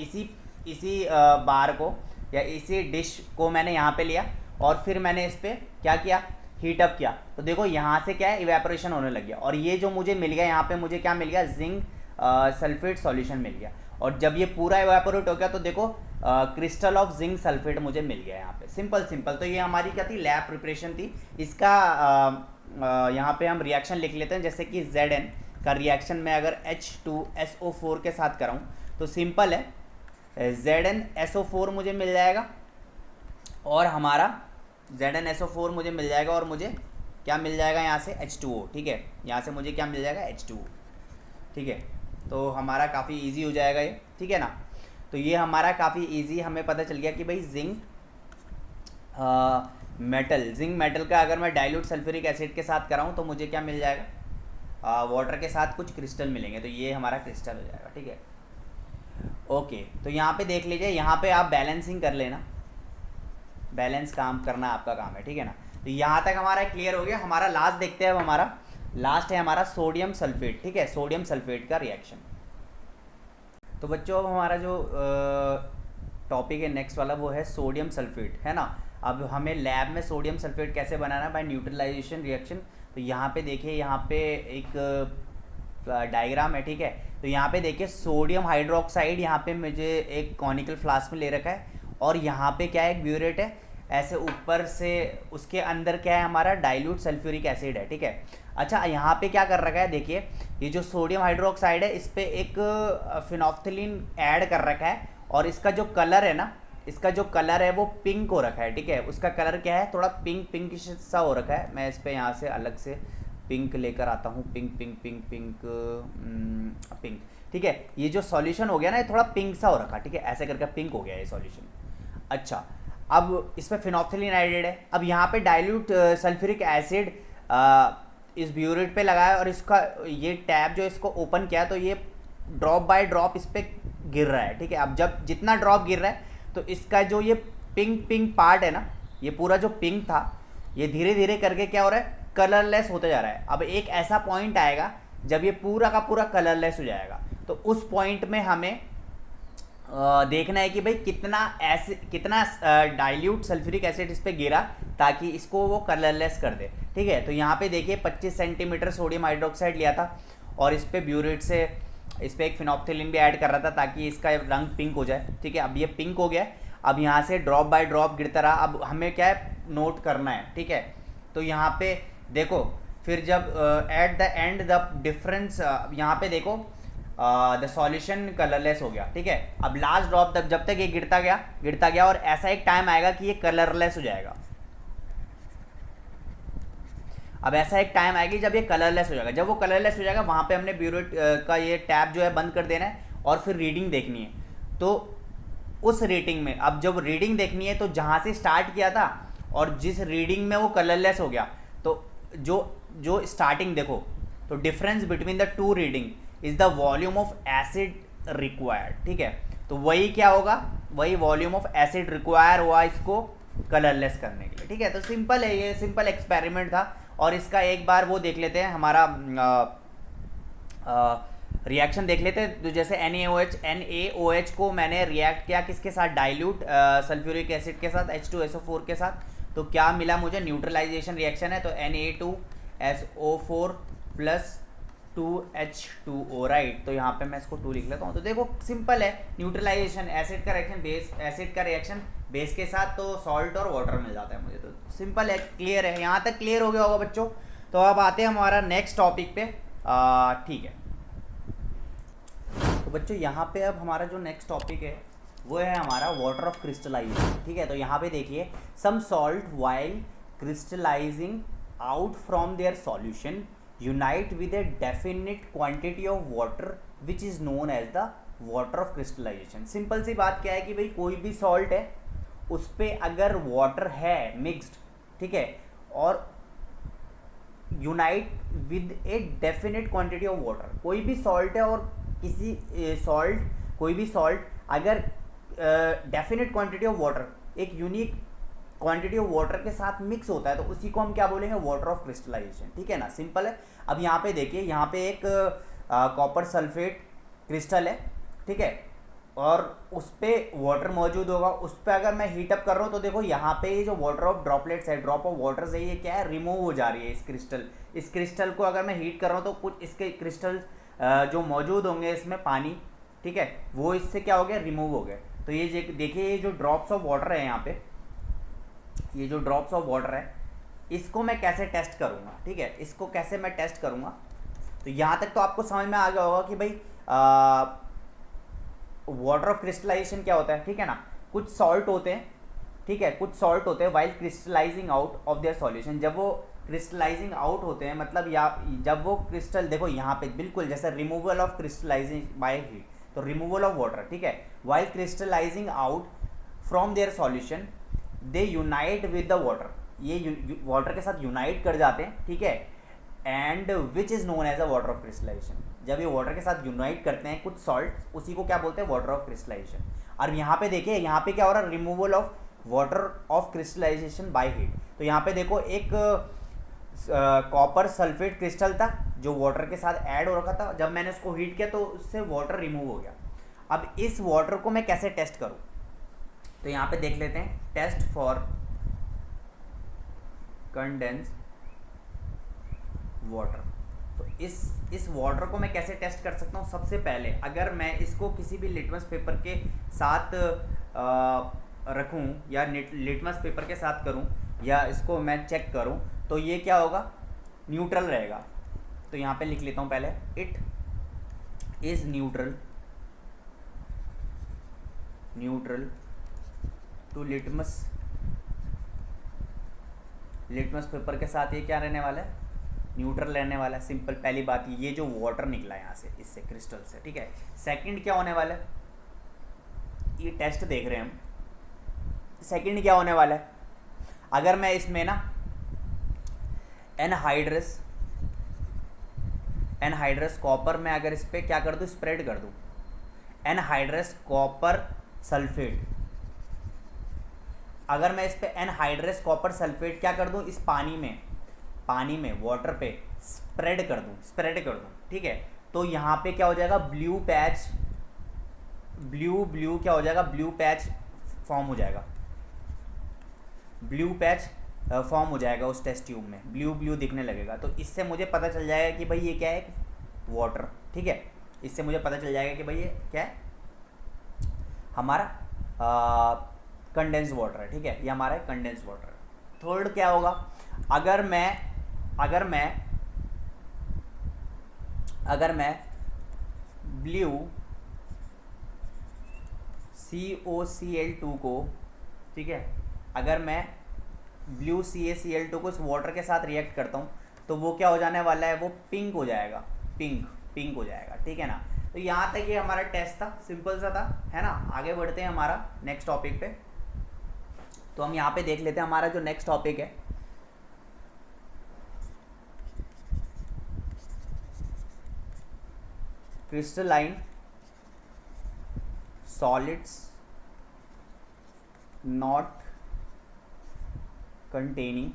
इसी बार को या इसी डिश को मैंने यहाँ पे लिया, और फिर मैंने इस पर क्या किया, हीटअप किया। तो देखो यहाँ से क्या है, इवेपोरेशन होने लग गया, और ये जो मुझे मिल गया, यहाँ पे मुझे क्या मिल गया, जिंक सल्फेट सॉल्यूशन मिल गया। और जब ये पूरा इवेपोरेट हो गया तो देखो क्रिस्टल ऑफ जिंक सल्फेट मुझे मिल गया यहाँ पे, सिंपल। तो ये हमारी क्या थी, लैब प्रिपरेशन थी। इसका यहाँ पे हम रिएक्शन लिख लेते हैं, जैसे कि Zn का रिएक्शन में अगर H2SO4 के साथ कराऊँ तो सिंपल है, ZnSO4 मुझे मिल जाएगा, और हमारा ZnSO4 मुझे मिल जाएगा, और मुझे क्या मिल जाएगा यहाँ से, H2O, ठीक है। यहाँ से मुझे क्या मिल जाएगा, H2O, ठीक है। तो हमारा काफ़ी इजी हो जाएगा ये, ठीक है ना। तो ये हमारा काफ़ी इजी, हमें पता चल गया कि भाई जिंक मेटल, जिंक मेटल का अगर मैं डाइल्यूट सल्फ्यूरिक एसिड के साथ कराऊँ तो मुझे क्या मिल जाएगा, वाटर के साथ कुछ क्रिस्टल मिलेंगे, तो ये हमारा क्रिस्टल हो जाएगा, ठीक है। ओके, तो यहाँ पे देख लीजिए, यहाँ पे आप बैलेंसिंग कर लेना, बैलेंस काम करना आपका काम है, ठीक है ना। तो यहाँ तक हमारा क्लियर हो गया। हमारा लास्ट देखते हैं, अब हमारा लास्ट है हमारा सोडियम सल्फेट, ठीक है, सोडियम सल्फेट का रिएक्शन। तो बच्चों अब हमारा जो टॉपिक है नेक्स्ट वाला वो है सोडियम सल्फेट, है ना। अब हमें लैब में सोडियम सल्फेट कैसे बनाना है, बाय न्यूट्रलाइजेशन रिएक्शन। तो यहाँ पे देखिए, यहाँ पे एक डायग्राम है, ठीक है। तो यहाँ पे देखिए सोडियम हाइड्रोक्साइड यहाँ पे मुझे एक कॉनिकल फ्लास्क में ले रखा है, और यहाँ पे क्या है, एक ब्यूरेट है, ऐसे ऊपर से उसके अंदर क्या है हमारा डाइल्यूट सल्फ्यूरिक एसिड है, ठीक है। अच्छा, यहाँ पे क्या कर रखा है, देखिए ये जो सोडियम हाइड्रोक्साइड है इस पे एक फिनोफ्थलीन ऐड कर रखा है, और इसका जो कलर है ना, इसका जो कलर है वो पिंक हो रखा है, ठीक है। उसका कलर क्या है, थोड़ा पिंक पिंक सा हो रखा है। मैं इस पे यहाँ से अलग से पिंक लेकर आता हूँ, pink pink pink pink pink, ठीक है। ये जो सॉल्यूशन हो गया ना, ये थोड़ा पिंक सा हो रखा, ठीक है, ऐसे करके पिंक हो गया ये सॉल्यूशन। अच्छा, अब इसमें फिनोफ्थलीन एडेड है। अब यहाँ पे डाइल्यूट सल्फ्यूरिक एसिड इस ब्यूरेट पे लगाया, और इसका ये टैब जो इसको ओपन किया, तो ये ड्रॉप बाय ड्रॉप इस पर गिर रहा है, ठीक है। अब जब जितना ड्रॉप गिर रहा है, तो इसका जो ये पिंक पिंक पार्ट है ना, ये पूरा जो पिंक था, ये धीरे धीरे करके क्या हो रहा है, कलरलेस होते जा रहा है। अब एक ऐसा पॉइंट आएगा जब ये पूरा का पूरा कलरलेस हो जाएगा, तो उस पॉइंट में हमें देखना है कि भाई कितना डाइल्यूट सल्फ्यूरिक एसिड इस पे गिरा, ताकि इसको वो कलरलेस कर दे, ठीक है। तो यहाँ पे देखिए 25 सेंटीमीटर सोडियम हाइड्रोक्साइड लिया था, और इस पे ब्यूरेट से इस पे एक फिनोफ्थलीन भी ऐड कर रहा था, ताकि इसका रंग पिंक हो जाए, ठीक है। अब ये पिंक हो गया। अब यहाँ से ड्रॉप बाय ड्रॉप गिरता रहा। अब हमें क्या है, नोट करना है, ठीक है। तो यहाँ पे देखो, फिर जब at the end the difference, यहाँ पे देखो द सॉल्यूशन कलरलेस हो गया, ठीक है। अब लास्ट ड्रॉप तक जब तक ये गिरता गया, और ऐसा एक टाइम आएगा कि ये कलरलेस हो जाएगा। अब ऐसा एक टाइम आएगी जब ये कलरलेस हो जाएगा। जब वो कलरलेस हो जाएगा, वहाँ पे हमने ब्यूरेट का ये टैप जो है बंद कर देना है, और फिर रीडिंग देखनी है। तो उस रीडिंग में, अब जब रीडिंग देखनी है, तो जहाँ से स्टार्ट किया था और जिस रीडिंग में वो कलरलेस हो गया, तो जो स्टार्टिंग देखो, तो difference between the two reading is the volume of acid required, ठीक है। तो वही क्या होगा, वही वॉल्यूम ऑफ एसिड रिक्वायर हुआ इसको कलरलेस करने के लिए, ठीक है। तो सिंपल है, ये सिंपल एक्सपेरिमेंट था। और इसका एक बार वो देख लेते हैं, हमारा रिएक्शन देख लेते हैं। तो जैसे NaOH को मैंने रिएक्ट किया किसके साथ, डाइल्यूट सल्फ्यूरिक एसिड के साथ, H2SO4 के साथ। तो क्या मिला मुझे, न्यूट्रलाइजेशन रिएक्शन है, तो Na2SO4 प्लस 2H2O, राइट। तो यहाँ पे मैं इसको 2 लिख लेता हूँ। तो देखो सिंपल है, न्यूट्रलाइजेशन एसिड का रिएक्शन, बेस एसिड का रिएक्शन बेस के साथ, तो सॉल्ट और वाटर मिल जाता है मुझे। तो सिंपल है, क्लियर है, यहाँ तक क्लियर हो गया होगा बच्चों। तो अब आते हैं हमारा नेक्स्ट टॉपिक पे, ठीक है। तो बच्चों यहाँ पे अब हमारा जो नेक्स्ट टॉपिक है वो है हमारा वाटर ऑफ क्रिस्टलाइजेशन, ठीक है। तो यहाँ पे देखिए, some salt while crystallising out from their solution unite with a definite quantity of water which is known as the water of crystallisation. Simple सी बात क्या है कि भाई कोई भी सॉल्ट है, उस पर अगर वाटर है मिक्स्ड, ठीक है, और unite with a definite quantity of water, कोई भी सॉल्ट है और किसी कोई भी सॉल्ट अगर डेफिनेट क्वांटिटी ऑफ वाटर, एक यूनिक क्वांटिटी ऑफ वाटर के साथ मिक्स होता है, तो उसी को हम क्या बोलेंगे, वाटर ऑफ क्रिस्टलाइजेशन, ठीक है ना। सिंपल है। अब यहाँ पे देखिए, यहाँ पे एक कॉपर सल्फेट क्रिस्टल है, ठीक है, और उस पर वाटर मौजूद होगा। उस पर अगर मैं हीटअप कर रहा हूँ, तो देखो यहाँ पे ये जो वाटर ऑफ ड्रॉपलेट्स है, ड्रॉप ऑफ वाटर से ये क्या है, रिमूव हो जा रही है इस क्रिस्टल को अगर मैं हीट कर रहा हूँ, तो कुछ इसके क्रिस्टल जो मौजूद होंगे इसमें पानी, ठीक है, वो इससे क्या हो गया, रिमूव हो गए। तो ये देखिए, ये जो ड्रॉप्स ऑफ वाटर है यहाँ पे, ये जो ड्रॉप्स ऑफ वाटर है, इसको मैं कैसे टेस्ट करूँगा, ठीक है, इसको कैसे मैं टेस्ट करूँगा। तो यहाँ तक तो आपको समझ में आ गया होगा कि भाई वाटर ऑफ क्रिस्टलाइजेशन क्या होता है, ठीक है ना। कुछ सॉल्ट होते हैं, ठीक है, कुछ सॉल्ट होते हैं while crystallising out of their solution. जब वो क्रिस्टलाइजिंग आउट होते हैं, मतलब या जब वो क्रिस्टल, देखो यहाँ पे बिल्कुल जैसे removal of crystallising by heat, तो रिमूवल ऑफ वाटर, ठीक है, while crystallising out from their solution they unite with the water, ये वाटर के साथ यूनाइट कर जाते हैं, ठीक है, and which is known as a water of crystallisation. जब ये वाटर के साथ यूनाइट करते हैं कुछ सॉल्ट, उसी को क्या बोलते हैं, वाटर ऑफ क्रिस्टलाइजेशन। और यहाँ पे देखिए, यहाँ पे क्या हो रहा है, removal of water of crystallisation by heat. तो यहाँ पे देखो एक कॉपर सल्फेट क्रिस्टल था जो वाटर के साथ ऐड हो रखा था, जब मैंने उसको हीट किया तो उससे वाटर रिमूव हो गया। अब इस वाटर को मैं कैसे टेस्ट करूँ, तो यहाँ पे देख लेते हैं, टेस्ट फॉर कंडेंस वाटर। तो इस वाटर को मैं कैसे टेस्ट कर सकता हूँ, सबसे पहले अगर मैं इसको किसी भी लिटमस पेपर के साथ रखूँ या लिटमस पेपर के साथ करूँ या इसको मैं चेक करूँ, तो ये क्या होगा, न्यूट्रल रहेगा। तो यहाँ पे लिख लेता हूँ पहले, it is neutral to litmus paper के साथ ये क्या रहने वाला है, न्यूट्रल रहने वाला है। सिंपल, पहली बात ये जो वाटर निकला है यहाँ से, इससे क्रिस्टल से, ठीक है। सेकंड क्या होने वाला है, ये टेस्ट देख रहे हैं हम, सेकंड क्या होने वाला है, अगर मैं इसमें ना एनहाइड्रस कॉपर में अगर इस पर क्या कर दूँ, स्प्रेड कर दूँ, एनहाइड्रस कॉपर सल्फेट, अगर मैं इस पे एनहाइड्रस कॉपर सल्फेट क्या कर दूँ, इस पानी में वाटर पे स्प्रेड कर दूँ, ठीक है, तो यहाँ पे क्या हो जाएगा, ब्लू क्या हो जाएगा, ब्लू पैच फॉर्म हो जाएगा उस टेस्ट ट्यूब में, ब्लू दिखने लगेगा। तो इससे मुझे पता चल जाएगा कि भाई ये क्या है, वाटर, ठीक है। इससे मुझे पता चल जाएगा कि भाई ये क्या है, हमारा कंडेंस वाटर है, ठीक है, ये हमारा कंडेंस वाटर है। थर्ड क्या होगा, अगर मैं ब्लू CaCl2 को, ठीक है, अगर मैं ब्लू CaCl2 को इस वाटर के साथ रिएक्ट करता हूँ तो वो क्या हो जाने वाला है, वो पिंक हो जाएगा, पिंक हो जाएगा, ठीक है ना। तो यहाँ तक ये हमारा टेस्ट था, सिंपल सा था, है ना। आगे बढ़ते हैं हमारा नेक्स्ट टॉपिक पे। तो हम यहाँ पे देख लेते हैं हमारा जो नेक्स्ट टॉपिक है, crystalline solids not containing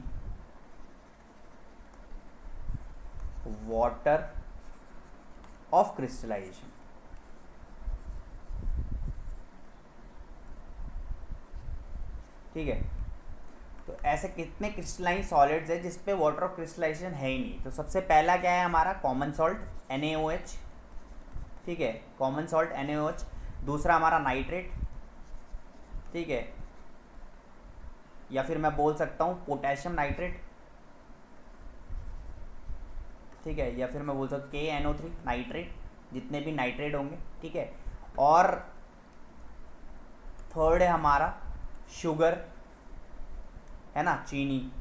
water of crystallisation. ठीक है, तो ऐसे कितने क्रिस्टलाइन सॉलिड्स है जिस पे वाटर ऑफ क्रिस्टलाइजेशन है ही नहीं। तो सबसे पहला क्या है हमारा, कॉमन सॉल्ट NaOH, ठीक है, कॉमन सॉल्ट NaOH। दूसरा हमारा नाइट्रेट, ठीक है, या फिर मैं बोल सकता हूँ पोटेशियम नाइट्रेट, ठीक है, या फिर मैं बोल सकता हूँ KNO3 नाइट्रेट, जितने भी नाइट्रेट होंगे, ठीक है। और थर्ड है हमारा शुगर, है ना, चीनी,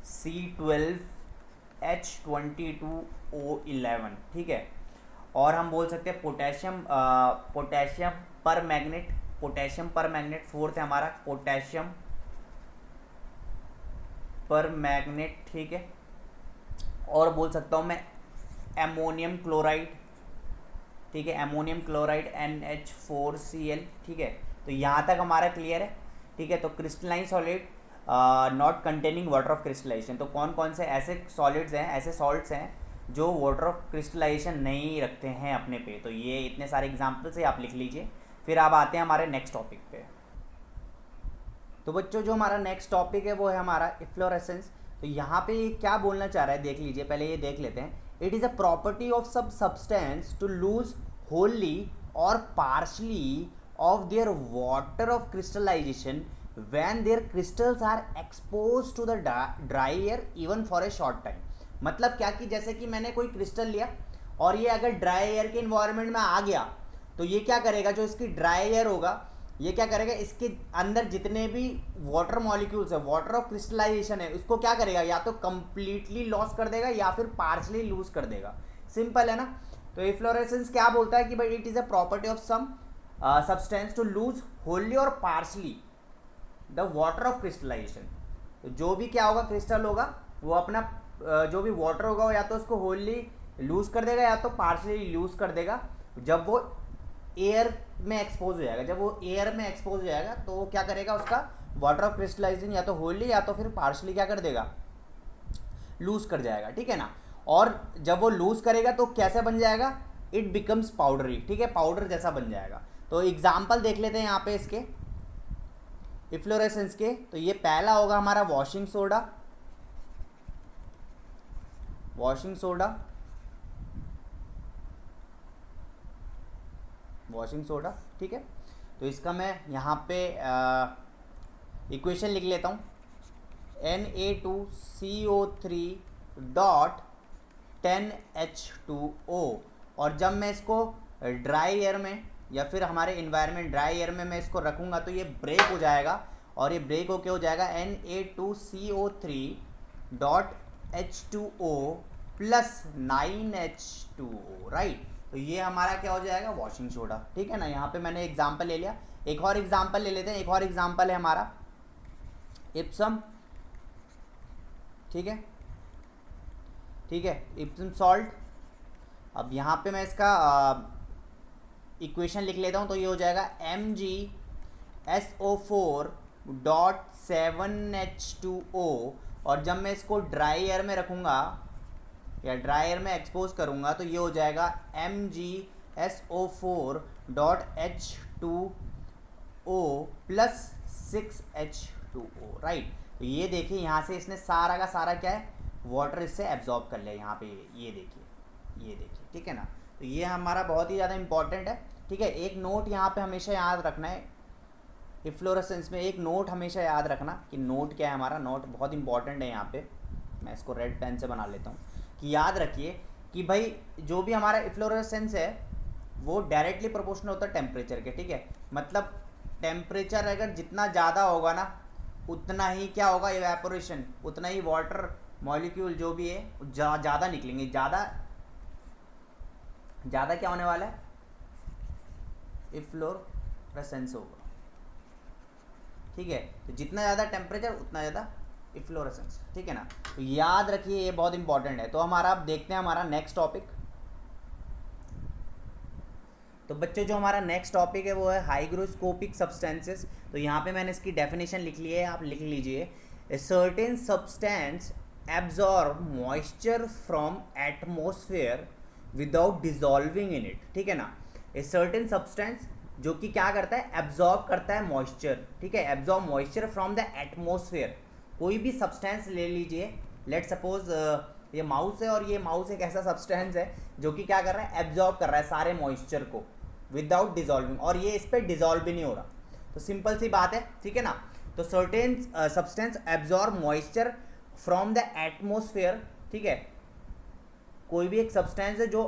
C12H22O11, ठीक है। और हम बोल सकते हैं पोटेशियम पर मैग्नेट। फोर्थ है हमारा पोटेशियम पर मैग्नेट, ठीक है। और बोल सकता हूँ मैं एमोनियम क्लोराइड, ठीक है, एमोनियम क्लोराइड NH4Cl, ठीक है। तो यहाँ तक हमारा क्लियर है, ठीक है। तो crystalline solid not containing water of crystallisation, तो कौन कौन से ऐसे सॉलिड्स हैं, ऐसे सॉल्ट्स हैं जो वाटर ऑफ क्रिस्टलाइजेशन नहीं रखते हैं अपने पे। तो ये इतने सारे एग्जाम्पल से आप लिख लीजिए। फिर आप आते हैं हमारे नेक्स्ट टॉपिक पे। तो बच्चों जो हमारा नेक्स्ट टॉपिक है वो है हमारा इफ्लोरेसेंस। तो यहाँ पे ये क्या बोलना चाह रहा है देख लीजिए, पहले ये देख लेते हैं। It is a property of सब सब्सटेंस टू लूज होली और partially of their water of crystallization when their crystals are exposed to the dry air even for a short time। मतलब क्या कि जैसे कि मैंने कोई क्रिस्टल लिया और ये अगर ड्राई एयर के इन्वायरमेंट में आ गया तो ये क्या करेगा, जो इसकी ड्राई एयर होगा ये क्या करेगा, इसके अंदर जितने भी वाटर मॉलिक्यूल्स है, वाटर ऑफ क्रिस्टलाइजेशन है, उसको क्या करेगा, या तो कंप्लीटली लॉस कर देगा या फिर पार्शली लूज कर देगा। सिंपल है ना। तो इफ्लोरेसेंस क्या बोलता है कि भाई it is a property of some substance to lose wholly और partially the water of crystallisation. तो जो भी क्या होगा, क्रिस्टल होगा, वो अपना जो भी वाटर होगा वो या तो उसको होली लूज कर देगा या तो पार्शली लूज कर देगा। जब वो एयर में एक्सपोज हो जाएगा, जब वो एयर में एक्सपोज हो जाएगा तो वो क्या करेगा, उसका वाटर ऑफ क्रिस्टलाइजेशन या तो होली या तो फिर पार्शली क्या कर देगा, लूज कर जाएगा, ठीक है ना। और जब वो लूज करेगा तो कैसे बन जाएगा, इट बिकम्स पाउडरी, ठीक है, पाउडर जैसा बन जाएगा। तो एग्जाम्पल देख लेते हैं यहाँ पे इसके इफ्लोरेसेंस के। तो ये पहला होगा हमारा washing soda, washing soda, washing soda, ठीक है। तो इसका मैं यहाँ पे इक्वेशन लिख लेता हूँ, Na2CO3 डॉट 10H2O। और जब मैं इसको ड्राई एयर में या फिर हमारे इन्वायरमेंट ड्राई एयर में मैं इसको रखूँगा तो ये ब्रेक हो जाएगा, और ये ब्रेक होके हो जाएगा Na2CO3 dot H2O plus 9H2O, right. तो ये हमारा क्या हो जाएगा, वॉशिंग सोडा, ठीक है ना। यहाँ पे मैंने एग्जांपल ले लिया, एक और एग्जांपल ले लेते हैं। एक और एग्जांपल है हमारा इप्सम, ठीक है, ठीक है, इप्सम सॉल्ट। अब यहाँ पे मैं इसका इक्वेशन लिख लेता हूँ। तो ये हो जाएगा MgSO4 डॉट 7H2O। और जब मैं इसको ड्राई एयर में रखूँगा या ड्राई एयर में एक्सपोज करूँगा तो ये हो जाएगा MgSO4 dot H2O plus 6H2O, right. तो ये देखिए यहाँ से इसने सारा का सारा क्या है, वाटर इससे एब्जॉर्ब कर लिया यहाँ पे, ये देखिए, ये देखिए, ठीक है ना। तो ये हमारा बहुत ही ज़्यादा इंपॉर्टेंट है, ठीक है। एक नोट यहाँ पे हमेशा याद रखना है, इफ्लोरेसेंस में एक नोट हमेशा याद रखना कि नोट क्या है हमारा, नोट बहुत इंपॉर्टेंट है यहाँ पे। मैं इसको रेड पेन से बना लेता हूँ कि याद रखिए कि भाई जो भी हमारा इफ्लोरेसेंस है वो डायरेक्टली प्रोपोर्शनल होता है टेम्परेचर के, ठीक है। मतलब टेम्परेचर अगर जितना ज़्यादा होगा ना उतना ही क्या होगा, इवेपोरेशन, उतना ही वाटर मॉलिक्यूल जो भी है ज़्यादा निकलेंगे, ज़्यादा क्या होने वाला है, इफ्लोरेसेंस होगा, ठीक है। तो जितना ज़्यादा टेम्परेचर उतना ज़्यादा इफ्लोरेसेंस, ठीक है ना। तो याद रखिए ये बहुत इंपॉर्टेंट है। तो हमारा अब देखते हैं हमारा नेक्स्ट टॉपिक। तो बच्चों जो हमारा नेक्स्ट टॉपिक है वो है हाइग्रोस्कोपिक सब्सटेंसेस। तो यहाँ पे मैंने इसकी डेफिनेशन लिख ली है, आप लिख लीजिए। A certain substance absorb moisture from atmosphere without dissolving in it, ठीक है ना। ए सर्टेन सब्सटेंस जो कि क्या करता है, एब्जॉर्ब करता है मॉइस्चर, ठीक है, absorb moisture from the atmosphere. कोई भी सब्सटेंस ले लीजिए, लेट सपोज ये माउस है, और ये माउस एक ऐसा सब्सटेंस है जो कि क्या कर रहा है, एब्जॉर्ब कर रहा है सारे मॉइस्चर को विदाउट डिजॉल्विंग, और ये इस पर डिजॉल्व भी नहीं हो रहा। तो सिंपल सी बात है, ठीक है ना। तो certain substance absorb moisture from the atmosphere, ठीक है। कोई भी एक सब्सटेंस है जो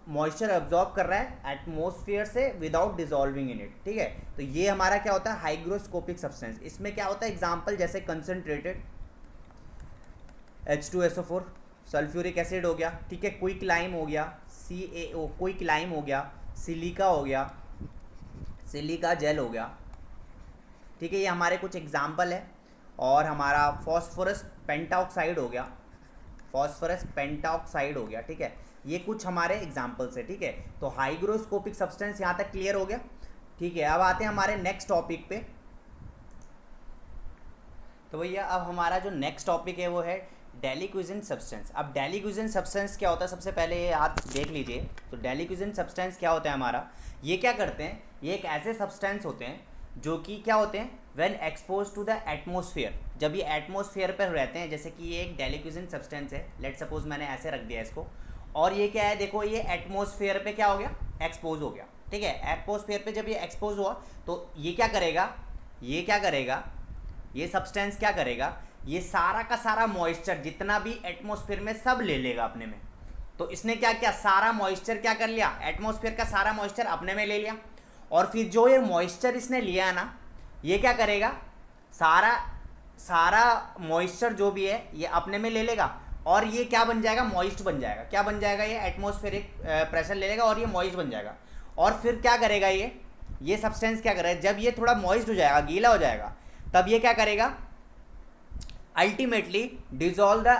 मॉइस्चर एब्जॉर्ब कर रहा है एटमोसफियर से विदाउट डिजॉल्विंग इन इट, ठीक है। तो ये हमारा क्या होता है, हाइग्रोस्कोपिक सब्सटेंस। इसमें क्या होता है, एग्जांपल जैसे कंसंट्रेटेड H2SO4 सल्फ्यूरिक एसिड हो गया, ठीक है, क्विकलाइम हो गया, CaO क्विकलाइम हो गया, सिलिका हो गया, सिलिका जेल हो गया, ठीक है। ये हमारे कुछ एग्जाम्पल है। और हमारा फॉस्फोरस पेंटाऑक्साइड हो गया, फॉस्फोरस पेंटाऑक्साइड हो गया, ठीक है। ये कुछ हमारे एग्जाम्पल्स है, ठीक है। तो हाइग्रोस्कोपिक सब्सटेंस यहाँ तक क्लियर हो गया, ठीक है। अब आते हैं हमारे नेक्स्ट टॉपिक पे। तो भैया अब हमारा जो नेक्स्ट टॉपिक है वो है डेलिक्विजेंट सब्सटेंस। अब डेलिक्विजेंट सब्सटेंस क्या होता है, सबसे पहले ये आप देख लीजिए। तो डेलिक्विजेंट सब्सटेंस क्या होता है हमारा, ये क्या करते हैं, ये एक ऐसे सब्सटेंस होते हैं जो कि क्या होते हैं, when expose to the atmosphere, जब ये एटमोसफियर पर रहते हैं। जैसे कि ये एक डेलिक्विजेंट सब्सटेंस है, लेट सपोज मैंने ऐसे रख दिया इसको, और ये क्या है, देखो ये एटमोसफियर पे क्या हो गया, एक्सपोज हो गया, ठीक है। एटमोसफियर पे जब ये एक्सपोज हुआ तो ये क्या करेगा, ये क्या करेगा, ये सब्सटेंस क्या करेगा, ये सारा का सारा मॉइस्चर जितना भी एटमोसफियर में सब ले लेगा अपने में। तो इसने क्या किया, सारा मॉइस्चर क्या कर लिया, एटमोसफियर का सारा मॉइस्चर अपने में ले लिया। और फिर जो ये मॉइस्चर इसने लिया ना, ये क्या करेगा, सारा मॉइस्चर जो भी है ये अपने में ले लेगा, और ये क्या बन जाएगा, मॉइस्ट बन जाएगा। क्या बन जाएगा, ये एटमोस्फेरिक प्रेशर ले लेगा और ये मॉइस्ट बन जाएगा। और फिर क्या करेगा, ये सब्सटेंस क्या करेगा, जब ये थोड़ा मॉइस्ट हो जाएगा, गीला हो जाएगा, तब ये क्या करेगा, ultimately dissolve the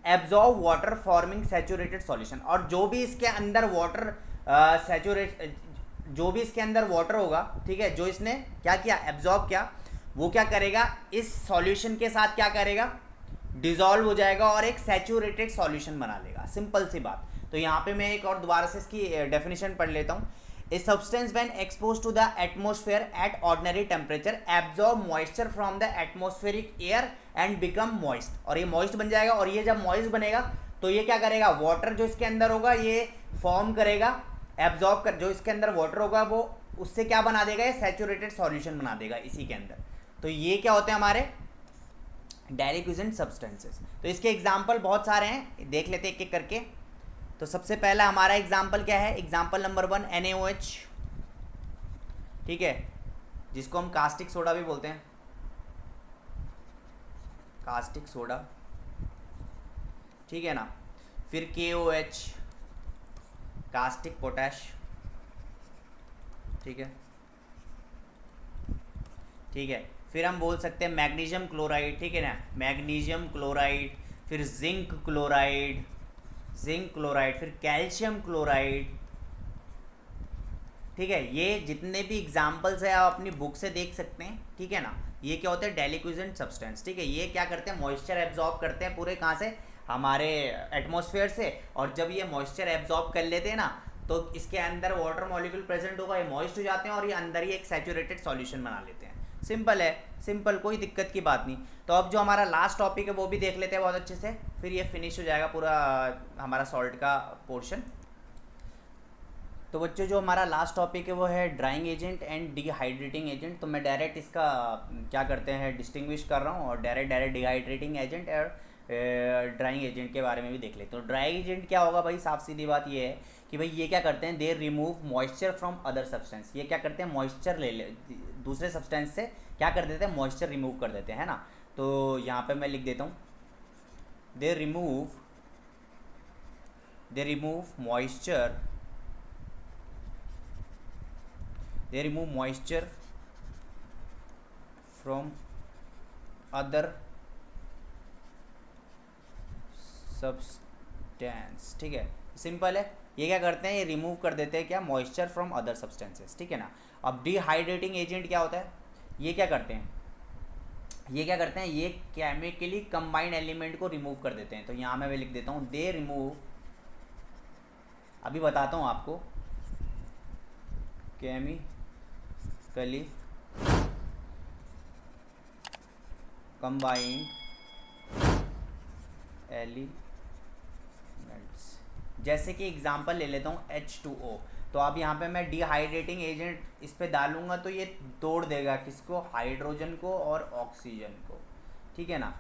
absorb water forming saturated solution. और जो भी इसके अंदर वाटर जो भी इसके अंदर वाटर होगा, ठीक है, जो इसने क्या किया, एब्जॉर्ब किया, वो क्या करेगा, इस सॉल्यूशन के साथ क्या करेगा, डिजोल्व हो जाएगा और एक सैचुरेटेड सॉल्यूशन बना लेगा। सिंपल सी बात। तो यहाँ पे मैं एक और दोबारा से इसकी डेफिनेशन पढ़ लेता हूँ। A substance when expose to the atmosphere at ordinary temperature absorb moisture from the atmospheric air and become moist. और ये मॉइस्ट बन जाएगा, और ये जब मॉइस्ट बनेगा तो ये क्या करेगा, वाटर जो इसके अंदर होगा ये फॉर्म करेगा, एब्जॉर्ब कर, जो इसके अंदर वाटर होगा वो उससे क्या बना देगा, ये सैचुरेटेड सॉल्यूशन बना देगा इसी के अंदर। तो ये क्या होते हैं हमारे डायलिक्विजेंट सब्सटेंसेस। तो इसके एग्जाम्पल बहुत सारे हैं, देख लेते एक एक करके। तो सबसे पहला हमारा एग्जाम्पल क्या है, एग्जाम्पल नंबर 1 NaOH, ठीक है, जिसको हम कास्टिक सोडा भी बोलते हैं, कास्टिक सोडा, ठीक है ना। फिर KOH, कास्टिक पोटैश, ठीक है, ठीक है। फिर हम बोल सकते हैं मैग्नीशियम क्लोराइड, ठीक है ना, मैग्नीशियम क्लोराइड। फिर जिंक क्लोराइड, फिर कैल्शियम क्लोराइड, ठीक है। ये जितने भी एग्जाम्पल्स है आप अपनी बुक से देख सकते हैं, ठीक है ना। ये क्या होते हैं, डायलिक्विजेंट सब्सटेंस, ठीक है। ये क्या करते हैं, मॉइस्चर एब्जॉर्ब करते हैं पूरे, कहाँ से, हमारे एटमॉस्फेयर से। और जब ये मॉइस्चर एब्जॉर्ब कर लेते हैं ना, तो इसके अंदर वाटर मॉलिक्यूल प्रेजेंट होगा, ये मॉइस्ट हो जाते हैं और ये अंदर ही एक सैचुरेटेड सॉल्यूशन बना लेते हैं। सिंपल है, सिंपल, कोई दिक्कत की बात नहीं। तो अब जो हमारा लास्ट टॉपिक है वो भी देख लेते हैं बहुत अच्छे से, फिर ये फिनिश हो जाएगा पूरा हमारा सॉल्ट का पोर्शन। तो बच्चों जो हमारा लास्ट टॉपिक है वो है drying agent and dehydrating agent. तो मैं डायरेक्ट इसका क्या करते हैं डिस्टिंग्विश कर रहा हूँ, और डायरेक्ट डिहाइड्रेटिंग एजेंट और ड्राइंग एजेंट के बारे में भी देख लेते हैं। तो ड्राइंग एजेंट क्या होगा भाई, साफ सीधी बात ये है कि भाई ये क्या करते हैं, they remove moisture from other substance. ये क्या करते हैं, मॉइस्चर ले दूसरे सब्सटेंस से क्या कर देते हैं, मॉइस्चर रिमूव कर देते हैं, है ना। तो यहाँ पे मैं लिख देता हूँ, they remove moisture from other substance, ठीक है, सिंपल है। ये क्या करते हैं, ये रिमूव कर देते हैं क्या, मॉइस्चर फ्रॉम अदर सब्सटेंसेस, ठीक है ना। अब डिहाइड्रेटिंग एजेंट क्या होता है, ये क्या करते हैं, ये केमिकली कंबाइंड एलिमेंट को रिमूव कर देते हैं। तो यहाँ मैं लिख देता हूँ, दे रिमूव, अभी बताता हूँ आपको, केमिकली कंबाइंड एलिमेंट्स। जैसे कि एग्जांपल ले लेता हूँ H2O। तो अब यहाँ पे मैं डिहाइड्रेटिंग एजेंट इस पे डालूंगा तो ये तोड़ देगा किसको, हाइड्रोजन को और ऑक्सीजन को, ठीक है ना,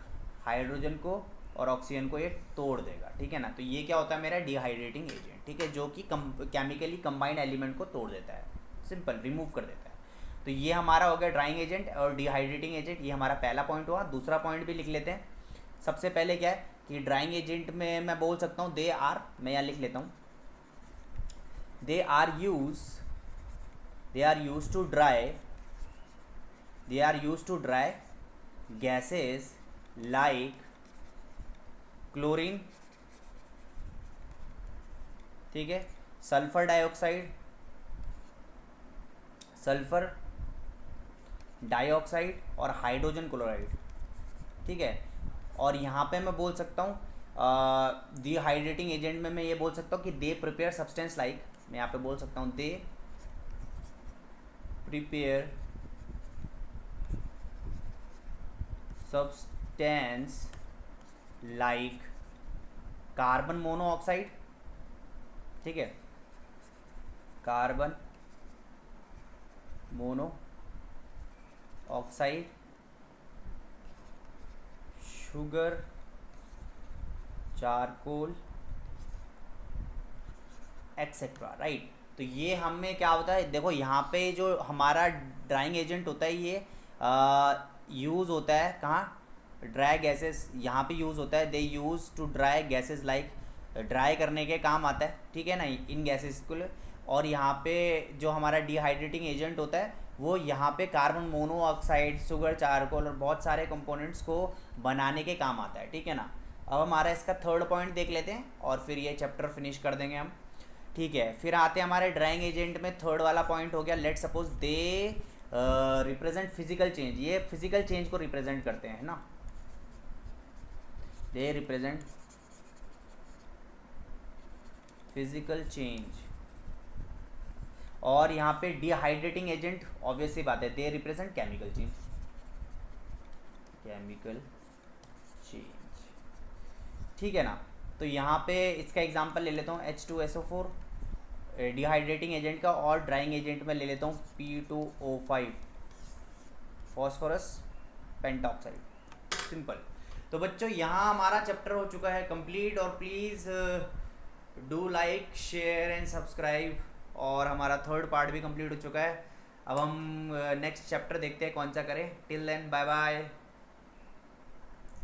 हाइड्रोजन को और ऑक्सीजन को ये तोड़ देगा, ठीक है ना। तो ये क्या होता है मेरा डिहाइड्रेटिंग एजेंट, ठीक है, जो कि केमिकली कंबाइंड एलिमेंट को तोड़ देता है, सिंपल, रिमूव कर देता है। तो ये हमारा हो गया ड्राइंग एजेंट और डिहाइड्रेटिंग एजेंट, ये हमारा पहला पॉइंट हुआ। दूसरा पॉइंट भी लिख लेते हैं। सबसे पहले क्या है कि ड्राइंग एजेंट में मैं बोल सकता हूँ दे आर, मैं यहाँ लिख लेता हूँ, they are use to dry gases like chlorine, ठीक है, सल्फर डाइऑक्साइड और हाइड्रोजन क्लोराइड, ठीक है। और यहाँ पे मैं बोल सकता हूँ डिहाइड्रेटिंग एजेंट में मैं ये बोल सकता हूँ कि दे प्रिपेयर सब्सटेंस लाइक, मैं यहाँ पे बोल सकता हूँ they prepare substance like carbon monoxide, ठीक है, carbon monoxide, sugar, charcoal, etcetera, right. तो ये हमें क्या होता है, देखो यहाँ पे जो हमारा ड्राइंग एजेंट होता है ये यूज़ होता है कहाँ, ड्राई गैसेस यहाँ पे यूज़ होता है, they use to dry gases like, dry करने के काम आता है, ठीक है ना, इन गैसेस को। और यहाँ पे जो हमारा डिहाइड्रेटिंग एजेंट होता है वो यहाँ पे कार्बन मोनोऑक्साइड, शुगर, चारकोल और बहुत सारे कंपोनेंट्स को बनाने के काम आता है, ठीक है ना। अब हमारा इसका थर्ड पॉइंट देख लेते हैं और फिर ये चैप्टर फिनिश कर देंगे हम, ठीक है। फिर आते हैं हमारे ड्राइंग एजेंट में, थर्ड वाला पॉइंट हो गया let suppose they represent physical change. ये फिजिकल चेंज को रिप्रेजेंट करते हैं ना, दे रिप्रेजेंट फिजिकल चेंज। और यहाँ पे डिहाइड्रेटिंग एजेंट ऑब्वियस सी बात है, they represent chemical change, chemical change, ठीक है ना। तो यहाँ पे इसका एग्जांपल ले लेता हूँ H2SO4 डिहाइड्रेटिंग एजेंट का, और ड्राइंग एजेंट में ले लेता हूँ P2O5 फॉस्फोरस पेंटॉक्साइड, सिंपल। तो बच्चों यहाँ हमारा चैप्टर हो चुका है कंप्लीट, और please do like share and subscribe. और हमारा थर्ड पार्ट भी कंप्लीट हो चुका है। अब हम नेक्स्ट चैप्टर देखते हैं कौन सा करें। Till then bye bye.